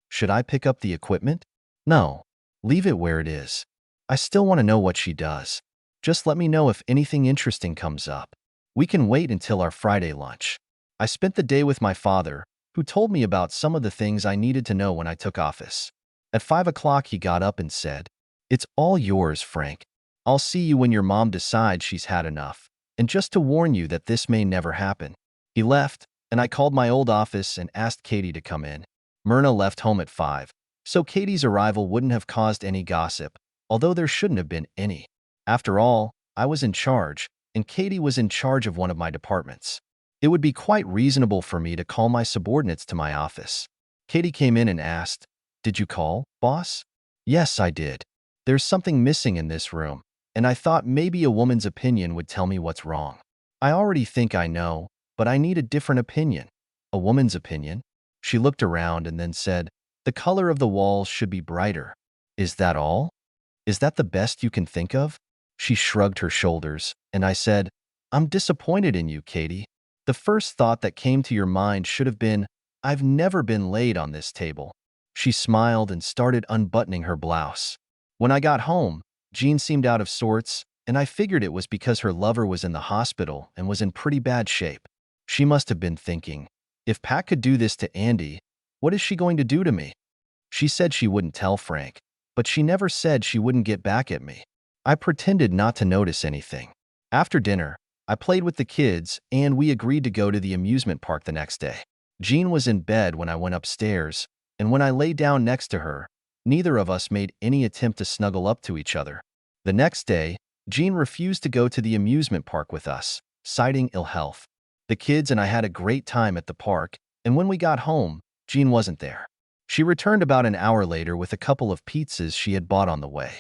Should I pick up the equipment? No. Leave it where it is. I still want to know what she does. Just let me know if anything interesting comes up. We can wait until our Friday lunch. I spent the day with my father, who told me about some of the things I needed to know when I took office. At 5 o'clock he got up and said, it's all yours, Frank. I'll see you when your mom decides she's had enough. And just to warn you that this may never happen. He left, and I called my old office and asked Katie to come in. Myrna left home at 5, so Katie's arrival wouldn't have caused any gossip, although there shouldn't have been any. After all, I was in charge, and Katie was in charge of one of my departments. It would be quite reasonable for me to call my subordinates to my office. Katie came in and asked, did you call, boss? Yes, I did. There's something missing in this room, and I thought maybe a woman's opinion would tell me what's wrong. I already think I know, but I need a different opinion. A woman's opinion? She looked around and then said, the color of the walls should be brighter. Is that all? Is that the best you can think of? She shrugged her shoulders, and I said, I'm disappointed in you, Katie. The first thought that came to your mind should have been, I've never been laid on this table. She smiled and started unbuttoning her blouse. When I got home, Jean seemed out of sorts, and I figured it was because her lover was in the hospital and was in pretty bad shape. She must have been thinking, if Pat could do this to Andy, what is she going to do to me? She said she wouldn't tell Frank, but she never said she wouldn't get back at me. I pretended not to notice anything. After dinner, I played with the kids and we agreed to go to the amusement park the next day. Jean was in bed when I went upstairs, and when I lay down next to her, neither of us made any attempt to snuggle up to each other. The next day, Jean refused to go to the amusement park with us, citing ill health. The kids and I had a great time at the park, and when we got home, Jean wasn't there. She returned about an hour later with a couple of pizzas she had bought on the way.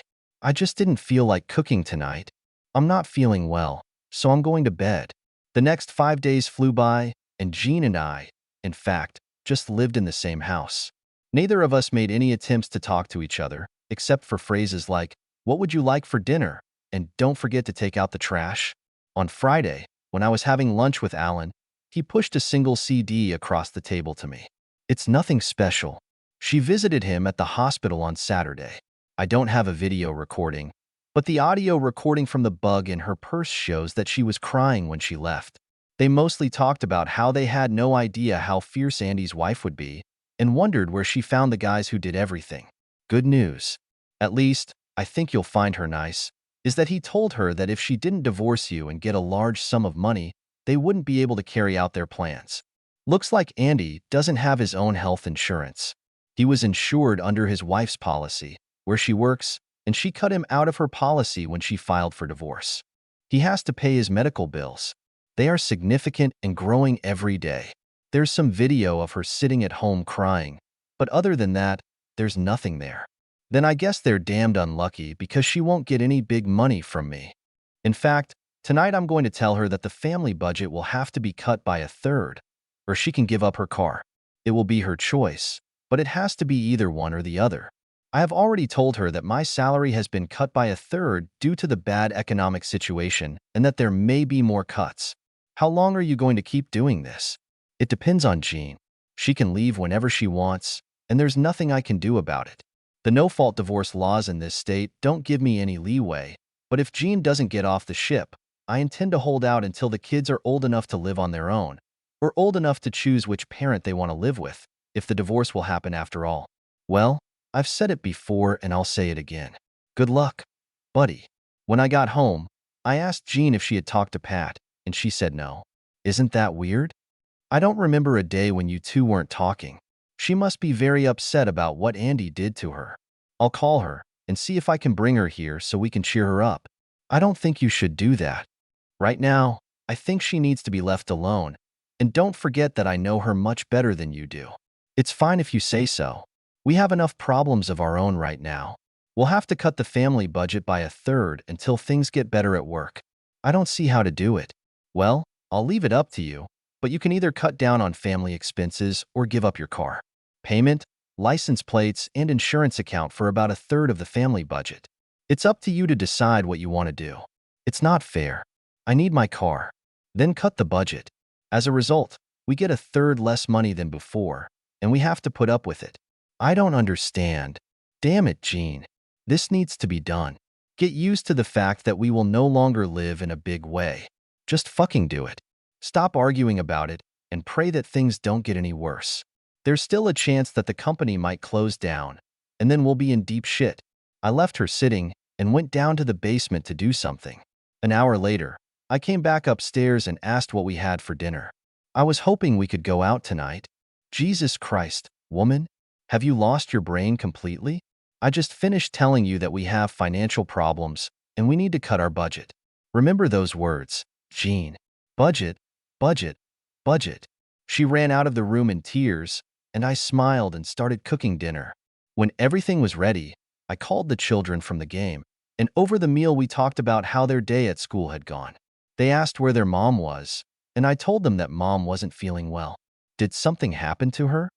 I just didn't feel like cooking tonight. I'm not feeling well, so I'm going to bed. The next 5 days flew by, and Jean and I, in fact, just lived in the same house. Neither of us made any attempts to talk to each other, except for phrases like, "What would you like for dinner?" and "Don't forget to take out the trash." On Friday, when I was having lunch with Alan, he pushed a single CD across the table to me. It's nothing special. She visited him at the hospital on Saturday. I don't have a video recording, but the audio recording from the bug in her purse shows that she was crying when she left. They mostly talked about how they had no idea how fierce Andy's wife would be and wondered where she found the guys who did everything. Good news, at least, I think you'll find her nice, is that he told her that if she didn't divorce you and get a large sum of money, they wouldn't be able to carry out their plans. Looks like Andy doesn't have his own health insurance. He was insured under his wife's policy, where she works, and she cut him out of her policy when she filed for divorce. He has to pay his medical bills. They are significant and growing every day. There's some video of her sitting at home crying, but other than that, there's nothing there. Then I guess they're damned unlucky because she won't get any big money from me. In fact, tonight I'm going to tell her that the family budget will have to be cut by a third, or she can give up her car. It will be her choice, but it has to be either one or the other. I have already told her that my salary has been cut by a third due to the bad economic situation and that there may be more cuts. How long are you going to keep doing this? It depends on Jean. She can leave whenever she wants, and there's nothing I can do about it. The no-fault divorce laws in this state don't give me any leeway, but if Jean doesn't get off the ship, I intend to hold out until the kids are old enough to live on their own, or old enough to choose which parent they want to live with, if the divorce will happen after all. Well, I've said it before and I'll say it again. Good luck, buddy. When I got home, I asked Jean if she had talked to Pat, and she said no. Isn't that weird? I don't remember a day when you two weren't talking. She must be very upset about what Andy did to her. I'll call her and see if I can bring her here so we can cheer her up. I don't think you should do that. Right now, I think she needs to be left alone, and don't forget that I know her much better than you do. It's fine if you say so. We have enough problems of our own right now. We'll have to cut the family budget by a third until things get better at work. I don't see how to do it. Well, I'll leave it up to you, but you can either cut down on family expenses or give up your car. Payment, license plates, and insurance account for about a third of the family budget. It's up to you to decide what you want to do. It's not fair. I need my car. Then cut the budget. As a result, we get a third less money than before, and we have to put up with it. I don't understand. Damn it, Jean. This needs to be done. Get used to the fact that we will no longer live in a big way. Just fucking do it. Stop arguing about it and pray that things don't get any worse. There's still a chance that the company might close down, and then we'll be in deep shit. I left her sitting and went down to the basement to do something. An hour later, I came back upstairs and asked what we had for dinner. I was hoping we could go out tonight. Jesus Christ, woman, have you lost your brain completely? I just finished telling you that we have financial problems and we need to cut our budget. Remember those words, Jean. Budget, budget, budget. She ran out of the room in tears, and I smiled and started cooking dinner. When everything was ready, I called the children from the game, and over the meal we talked about how their day at school had gone. They asked where their mom was, and I told them that mom wasn't feeling well. Did something happen to her?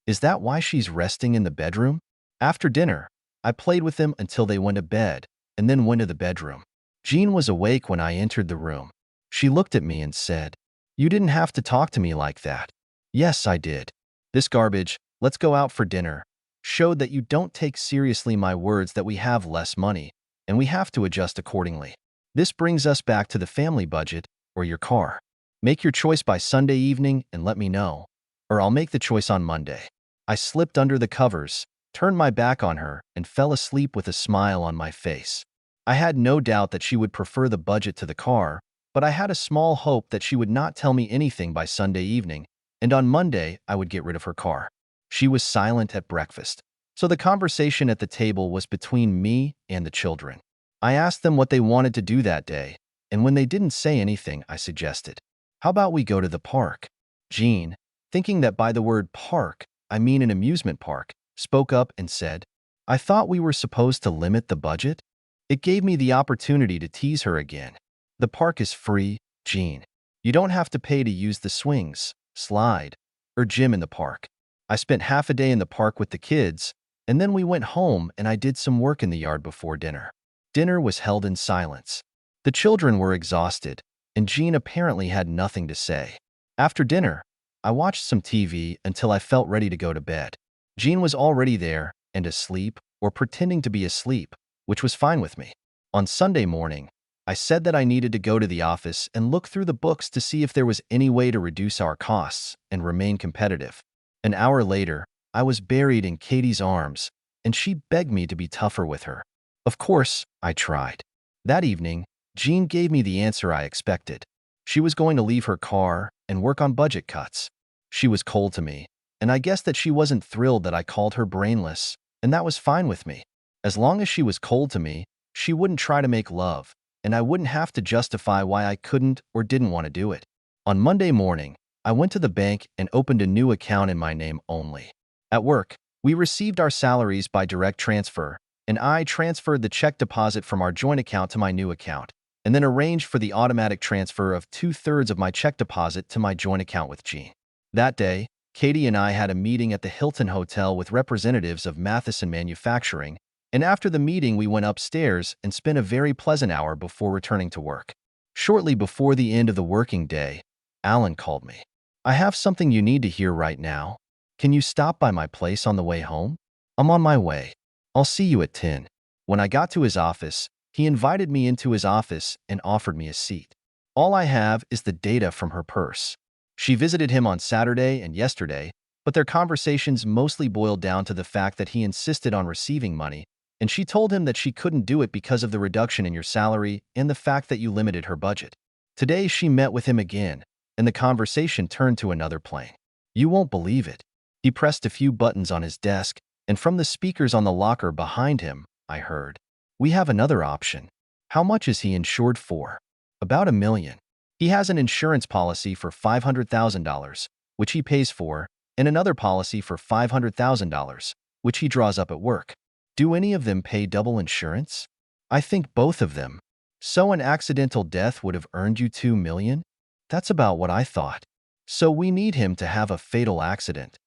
Is that why she's resting in the bedroom? After dinner, I played with them until they went to bed, and then went to the bedroom. Jean was awake when I entered the room. She looked at me and said, "You didn't have to talk to me like that." Yes, I did. This garbage, "let's go out for dinner," showed that you don't take seriously my words that we have less money, and we have to adjust accordingly. This brings us back to the family budget or your car. Make your choice by Sunday evening and let me know, or I'll make the choice on Monday. I slipped under the covers, turned my back on her, and fell asleep with a smile on my face. I had no doubt that she would prefer the budget to the car, but I had a small hope that she would not tell me anything by Sunday evening, and on Monday I would get rid of her car. She was silent at breakfast, so the conversation at the table was between me and the children. I asked them what they wanted to do that day, and when they didn't say anything, I suggested, "How about we go to the park?" Jean, thinking that by the word park, I mean an amusement park, spoke up and said, "I thought we were supposed to limit the budget?" It gave me the opportunity to tease her again. "The park is free, Jean. You don't have to pay to use the swings, slide, or gym in the park." I spent half a day in the park with the kids, and then we went home and I did some work in the yard before dinner. Dinner was held in silence. The children were exhausted, and Jean apparently had nothing to say. After dinner, I watched some TV until I felt ready to go to bed. Jean was already there and asleep, or pretending to be asleep, which was fine with me. On Sunday morning, I said that I needed to go to the office and look through the books to see if there was any way to reduce our costs and remain competitive. An hour later, I was buried in Katie's arms, and she begged me to be tougher with her. Of course, I tried. That evening, Jean gave me the answer I expected. She was going to leave her car and work on budget cuts. She was cold to me, and I guessed that she wasn't thrilled that I called her brainless, and that was fine with me. As long as she was cold to me, she wouldn't try to make love, and I wouldn't have to justify why I couldn't or didn't want to do it. On Monday morning, I went to the bank and opened a new account in my name only. At work, we received our salaries by direct transfer, and I transferred the check deposit from our joint account to my new account, and then arranged for the automatic transfer of 2/3 of my check deposit to my joint account with Jean. That day, Katie and I had a meeting at the Hilton Hotel with representatives of Matheson Manufacturing, and after the meeting we went upstairs and spent a very pleasant hour before returning to work. Shortly before the end of the working day, Alan called me. "I have something you need to hear right now. Can you stop by my place on the way home?" "I'm on my way. I'll see you at 10. When I got to his office, he invited me into his office and offered me a seat. All I have is the data from her purse. She visited him on Saturday and yesterday, but their conversations mostly boiled down to the fact that he insisted on receiving money, and she told him that she couldn't do it because of the reduction in your salary and the fact that you limited her budget. Today she met with him again, and the conversation turned to another plane. You won't believe it. He pressed a few buttons on his desk, and from the speakers on the locker behind him, I heard, "We have another option." "How much is he insured for?" "About $1 million. He has an insurance policy for $500,000, which he pays for, and another policy for $500,000, which he draws up at work." "Do any of them pay double insurance?" "I think both of them." "So an accidental death would have earned you $2 million? That's about what I thought." "So we need him to have a fatal accident.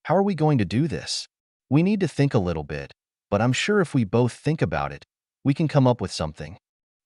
How are we going to do this?" "We need to think a little bit, but I'm sure if we both think about it, we can come up with something."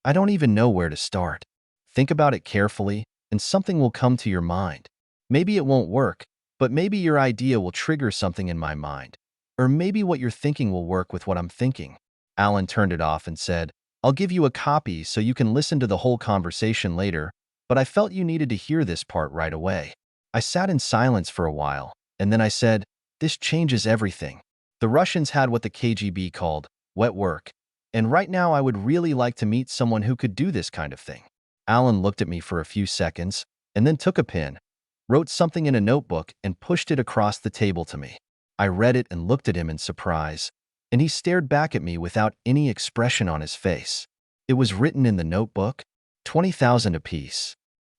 "I don't even know where to start." "Think about it carefully, and something will come to your mind. Maybe it won't work, but maybe your idea will trigger something in my mind. Or maybe what you're thinking will work with what I'm thinking." Alan turned it off and said, "I'll give you a copy so you can listen to the whole conversation later, but I felt you needed to hear this part right away." I sat in silence for a while, and then I said, "This changes everything. The Russians had what the KGB called wet work, and right now I would really like to meet someone who could do this kind of thing." Alan looked at me for a few seconds, and then took a pen, wrote something in a notebook, and pushed it across the table to me. I read it and looked at him in surprise, and he stared back at me without any expression on his face. It was written in the notebook, 20,000 apiece.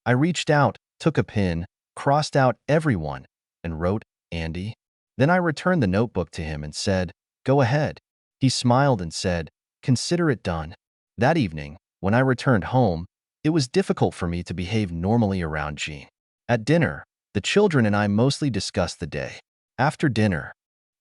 I reached out, took a pen, crossed out everyone, and wrote, "Andy." Then I returned the notebook to him and said, "Go ahead." He smiled and said, "Consider it done." That evening, when I returned home, it was difficult for me to behave normally around Jean. At dinner, the children and I mostly discussed the day. After dinner,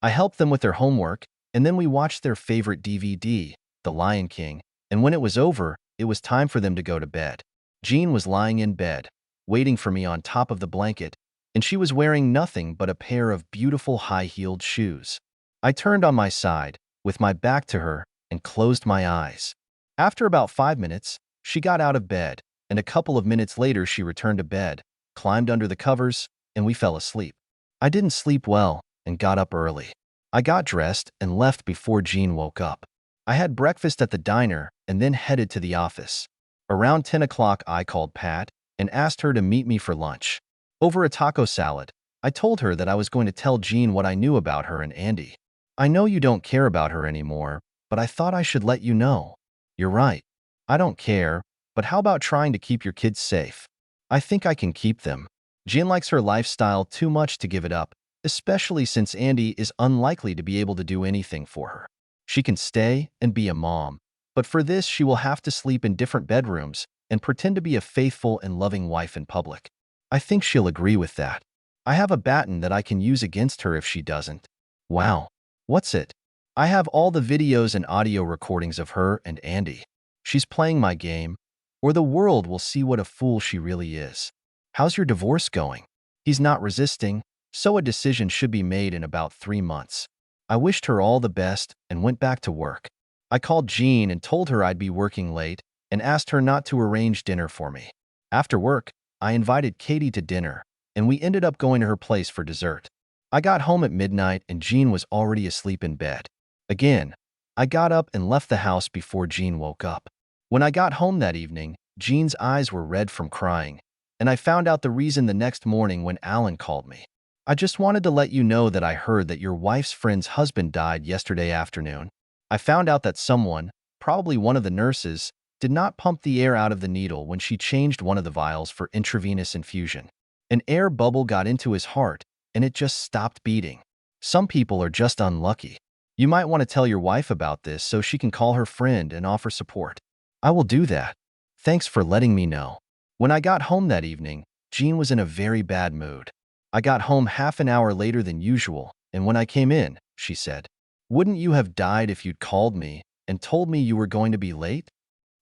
I helped them with their homework, And then we watched their favorite DVD, The Lion King, and when it was over, it was time for them to go to bed. Jean was lying in bed, waiting for me on top of the blanket, and she was wearing nothing but a pair of beautiful high-heeled shoes. I turned on my side, with my back to her, and closed my eyes. After about 5 minutes, she got out of bed, and a couple of minutes later she returned to bed, climbed under the covers, and we fell asleep. I didn't sleep well and got up early. I got dressed and left before Jean woke up. I had breakfast at the diner and then headed to the office. Around 10 o'clock, I called Pat and asked her to meet me for lunch. Over a taco salad, I told her that I was going to tell Jean what I knew about her and Andy. I know you don't care about her anymore, but I thought I should let you know. You're right. I don't care, but how about trying to keep your kids safe? I think I can keep them. Jean likes her lifestyle too much to give it up, especially since Andy is unlikely to be able to do anything for her. She can stay and be a mom, but for this she will have to sleep in different bedrooms and pretend to be a faithful and loving wife in public. I think she'll agree with that. I have a baton that I can use against her if she doesn't. Wow. What's it? I have all the videos and audio recordings of her and Andy. She's playing my game, or the world will see what a fool she really is. How's your divorce going? He's not resisting, so a decision should be made in about 3 months. I wished her all the best and went back to work. I called Jean and told her I'd be working late and asked her not to arrange dinner for me. After work, I invited Katie to dinner, and we ended up going to her place for dessert. I got home at midnight and Jean was already asleep in bed. Again, I got up and left the house before Jean woke up. When I got home that evening, Jean's eyes were red from crying, and I found out the reason the next morning when Alan called me. I just wanted to let you know that I heard that your wife's friend's husband died yesterday afternoon. I found out that someone, probably one of the nurses, did not pump the air out of the needle when she changed one of the vials for intravenous infusion. An air bubble got into his heart, and it just stopped beating. Some people are just unlucky. You might want to tell your wife about this so she can call her friend and offer support. I will do that. Thanks for letting me know. When I got home that evening, Jean was in a very bad mood. I got home half an hour later than usual, and when I came in, she said, "Wouldn't you have died if you'd called me and told me you were going to be late?"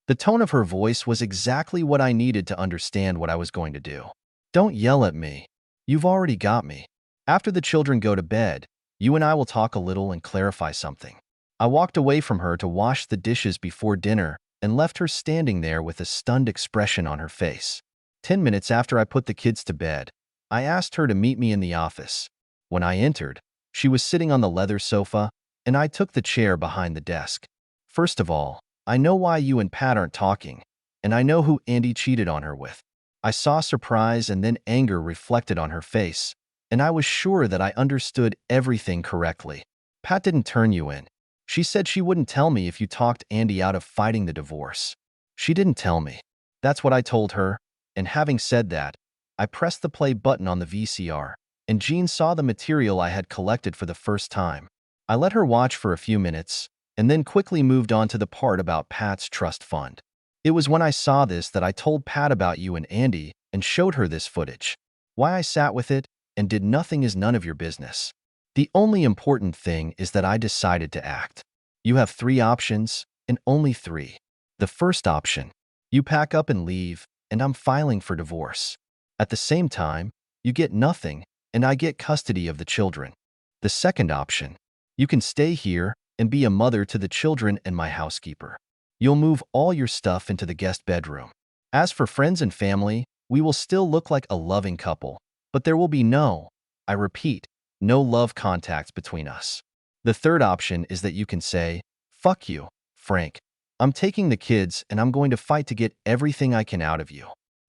The tone of her voice was exactly what I needed to understand what I was going to do. Don't yell at me. You've already got me. After the children go to bed, you and I will talk a little and clarify something. I walked away from her to wash the dishes before dinner and left her standing there with a stunned expression on her face. 10 minutes after I put the kids to bed, I asked her to meet me in the office. When I entered, she was sitting on the leather sofa, and I took the chair behind the desk. First of all, I know why you and Pat aren't talking, and I know who Andy cheated on her with. I saw surprise and then anger reflected on her face, and I was sure that I understood everything correctly. Pat didn't turn you in. She said she wouldn't tell me if you talked Andy out of fighting the divorce. She didn't tell me. That's what I told her, and having said that, I pressed the play button on the VCR, and Jean saw the material I had collected for the first time. I let her watch for a few minutes, and then quickly moved on to the part about Pat's trust fund. It was when I saw this that I told Pat about you and Andy and showed her this footage. Why I sat with it and did nothing is none of your business. The only important thing is that I decided to act. You have 3 options, and only 3. The first option, you pack up and leave, and I'm filing for divorce. At the same time, you get nothing, and I get custody of the children. The second option, you can stay here and be a mother to the children and my housekeeper. You'll move all your stuff into the guest bedroom. As for friends and family, we will still look like a loving couple, but there will be no, I repeat, no love contacts between us. The third option is that you can say, "Fuck you, Frank. I'm taking the kids and I'm going to fight to get everything I can out of you.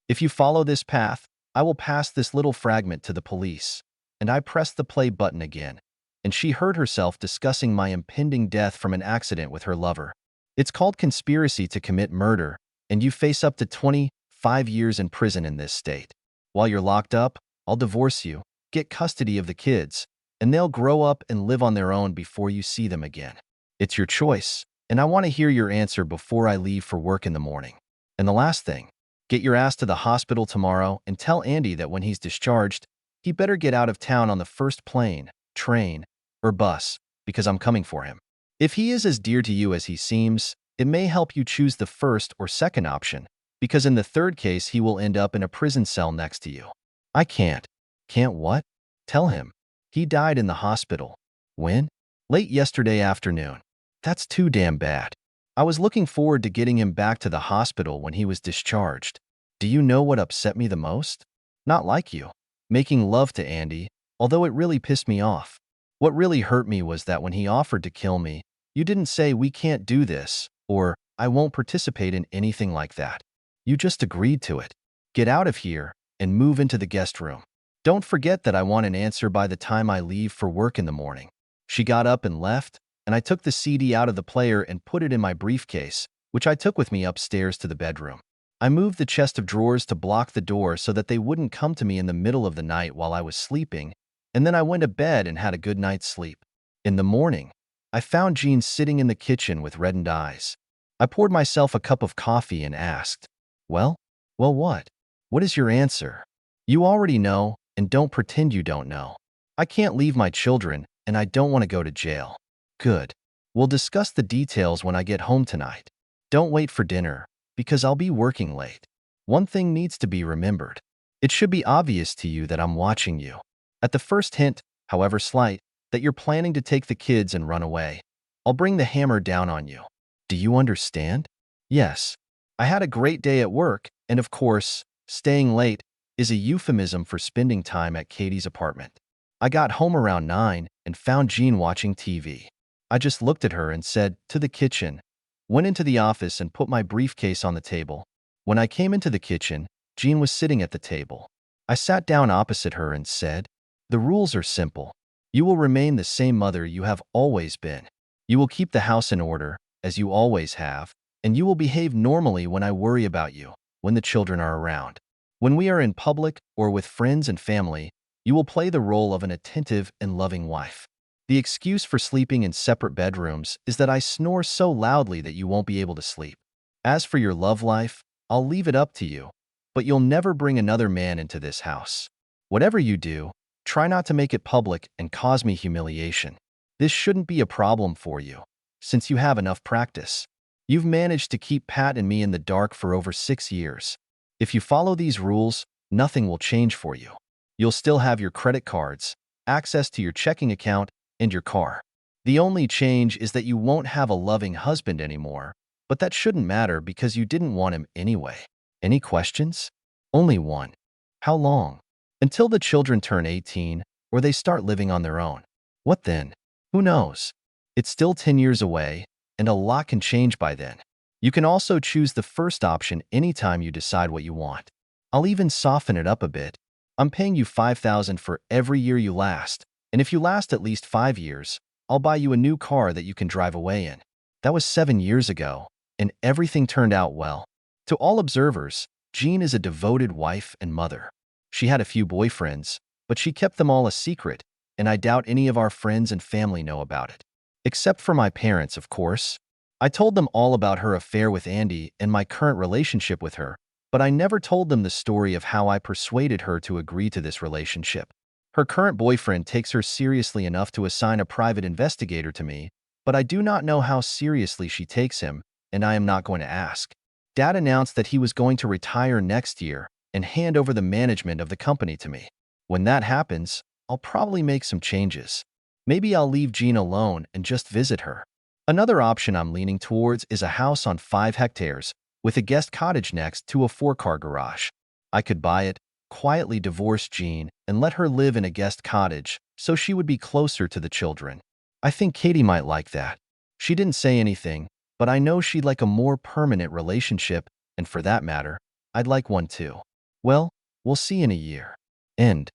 If you follow this path, I will pass this little fragment to the police." And I pressed the play button again, and she heard herself discussing my impending death from an accident with her lover. It's called conspiracy to commit murder, and you face up to 25 years in prison in this state. While you're locked up, I'll divorce you, get custody of the kids, and they'll grow up and live on their own before you see them again. It's your choice, and I want to hear your answer before I leave for work in the morning. And the last thing, get your ass to the hospital tomorrow and tell Andy that when he's discharged, he better get out of town on the first plane, train, or bus, because I'm coming for him. If he is as dear to you as he seems, it may help you choose the first or second option, because in the third case he will end up in a prison cell next to you. I can't. Can't what? Tell him. He died in the hospital. When? Late yesterday afternoon. That's too damn bad. I was looking forward to getting him back to the hospital when he was discharged. Do you know what upset me the most? Not like you. Making love to Andy, although it really pissed me off. What really hurt me was that when he offered to kill me, you didn't say we can't do this, or I won't participate in anything like that. You just agreed to it. Get out of here and move into the guest room. Don't forget that I want an answer by the time I leave for work in the morning. She got up and left, and I took the CD out of the player and put it in my briefcase, which I took with me upstairs to the bedroom. I moved the chest of drawers to block the door so that they wouldn't come to me in the middle of the night while I was sleeping, and then I went to bed and had a good night's sleep. In the morning, I found Jean sitting in the kitchen with reddened eyes. I poured myself a cup of coffee and asked, Well? Well, what? What is your answer? You already know, and don't pretend you don't know. I can't leave my children, and I don't want to go to jail. Good. We'll discuss the details when I get home tonight. Don't wait for dinner, because I'll be working late. One thing needs to be remembered. It should be obvious to you that I'm watching you. At the first hint, however slight, that you're planning to take the kids and run away, I'll bring the hammer down on you. Do you understand? Yes. I had a great day at work, and of course, staying late is a euphemism for spending time at Katie's apartment. I got home around 9 and found Jean watching TV. I just looked at her and said, to the kitchen, went into the office and put my briefcase on the table. When I came into the kitchen, Jean was sitting at the table. I sat down opposite her and said, The rules are simple. You will remain the same mother you have always been. You will keep the house in order, as you always have, and you will behave normally when I worry about you, when the children are around. When we are in public or with friends and family, you will play the role of an attentive and loving wife. The excuse for sleeping in separate bedrooms is that I snore so loudly that you won't be able to sleep. As for your love life, I'll leave it up to you, but you'll never bring another man into this house. Whatever you do, try not to make it public and cause me humiliation. This shouldn't be a problem for you, since you have enough practice. You've managed to keep Pat and me in the dark for over 6 years. If you follow these rules, nothing will change for you. You'll still have your credit cards, access to your checking account, and your car. The only change is that you won't have a loving husband anymore, but that shouldn't matter because you didn't want him anyway. Any questions? Only one. How long? Until the children turn 18 or they start living on their own. What then? Who knows? It's still 10 years away, and a lot can change by then. You can also choose the first option anytime you decide what you want. I'll even soften it up a bit. I'm paying you $5,000 for every year you last, and if you last at least 5 years, I'll buy you a new car that you can drive away in. That was 7 years ago, and everything turned out well. To all observers, Jean is a devoted wife and mother. She had a few boyfriends, but she kept them all a secret, and I doubt any of our friends and family know about it. Except for my parents, of course. I told them all about her affair with Andy and my current relationship with her, but I never told them the story of how I persuaded her to agree to this relationship. Her current boyfriend takes her seriously enough to assign a private investigator to me, but I do not know how seriously she takes him, and I am not going to ask. Dad announced that he was going to retire next year and hand over the management of the company to me. When that happens, I'll probably make some changes. Maybe I'll leave Jean alone and just visit her. Another option I'm leaning towards is a house on 5 hectares with a guest cottage next to a 4-car garage. I could buy it, quietly divorce Jean, and let her live in a guest cottage so she would be closer to the children. I think Katie might like that. She didn't say anything, but I know she'd like a more permanent relationship, and for that matter, I'd like one too. Well, we'll see in a year. End.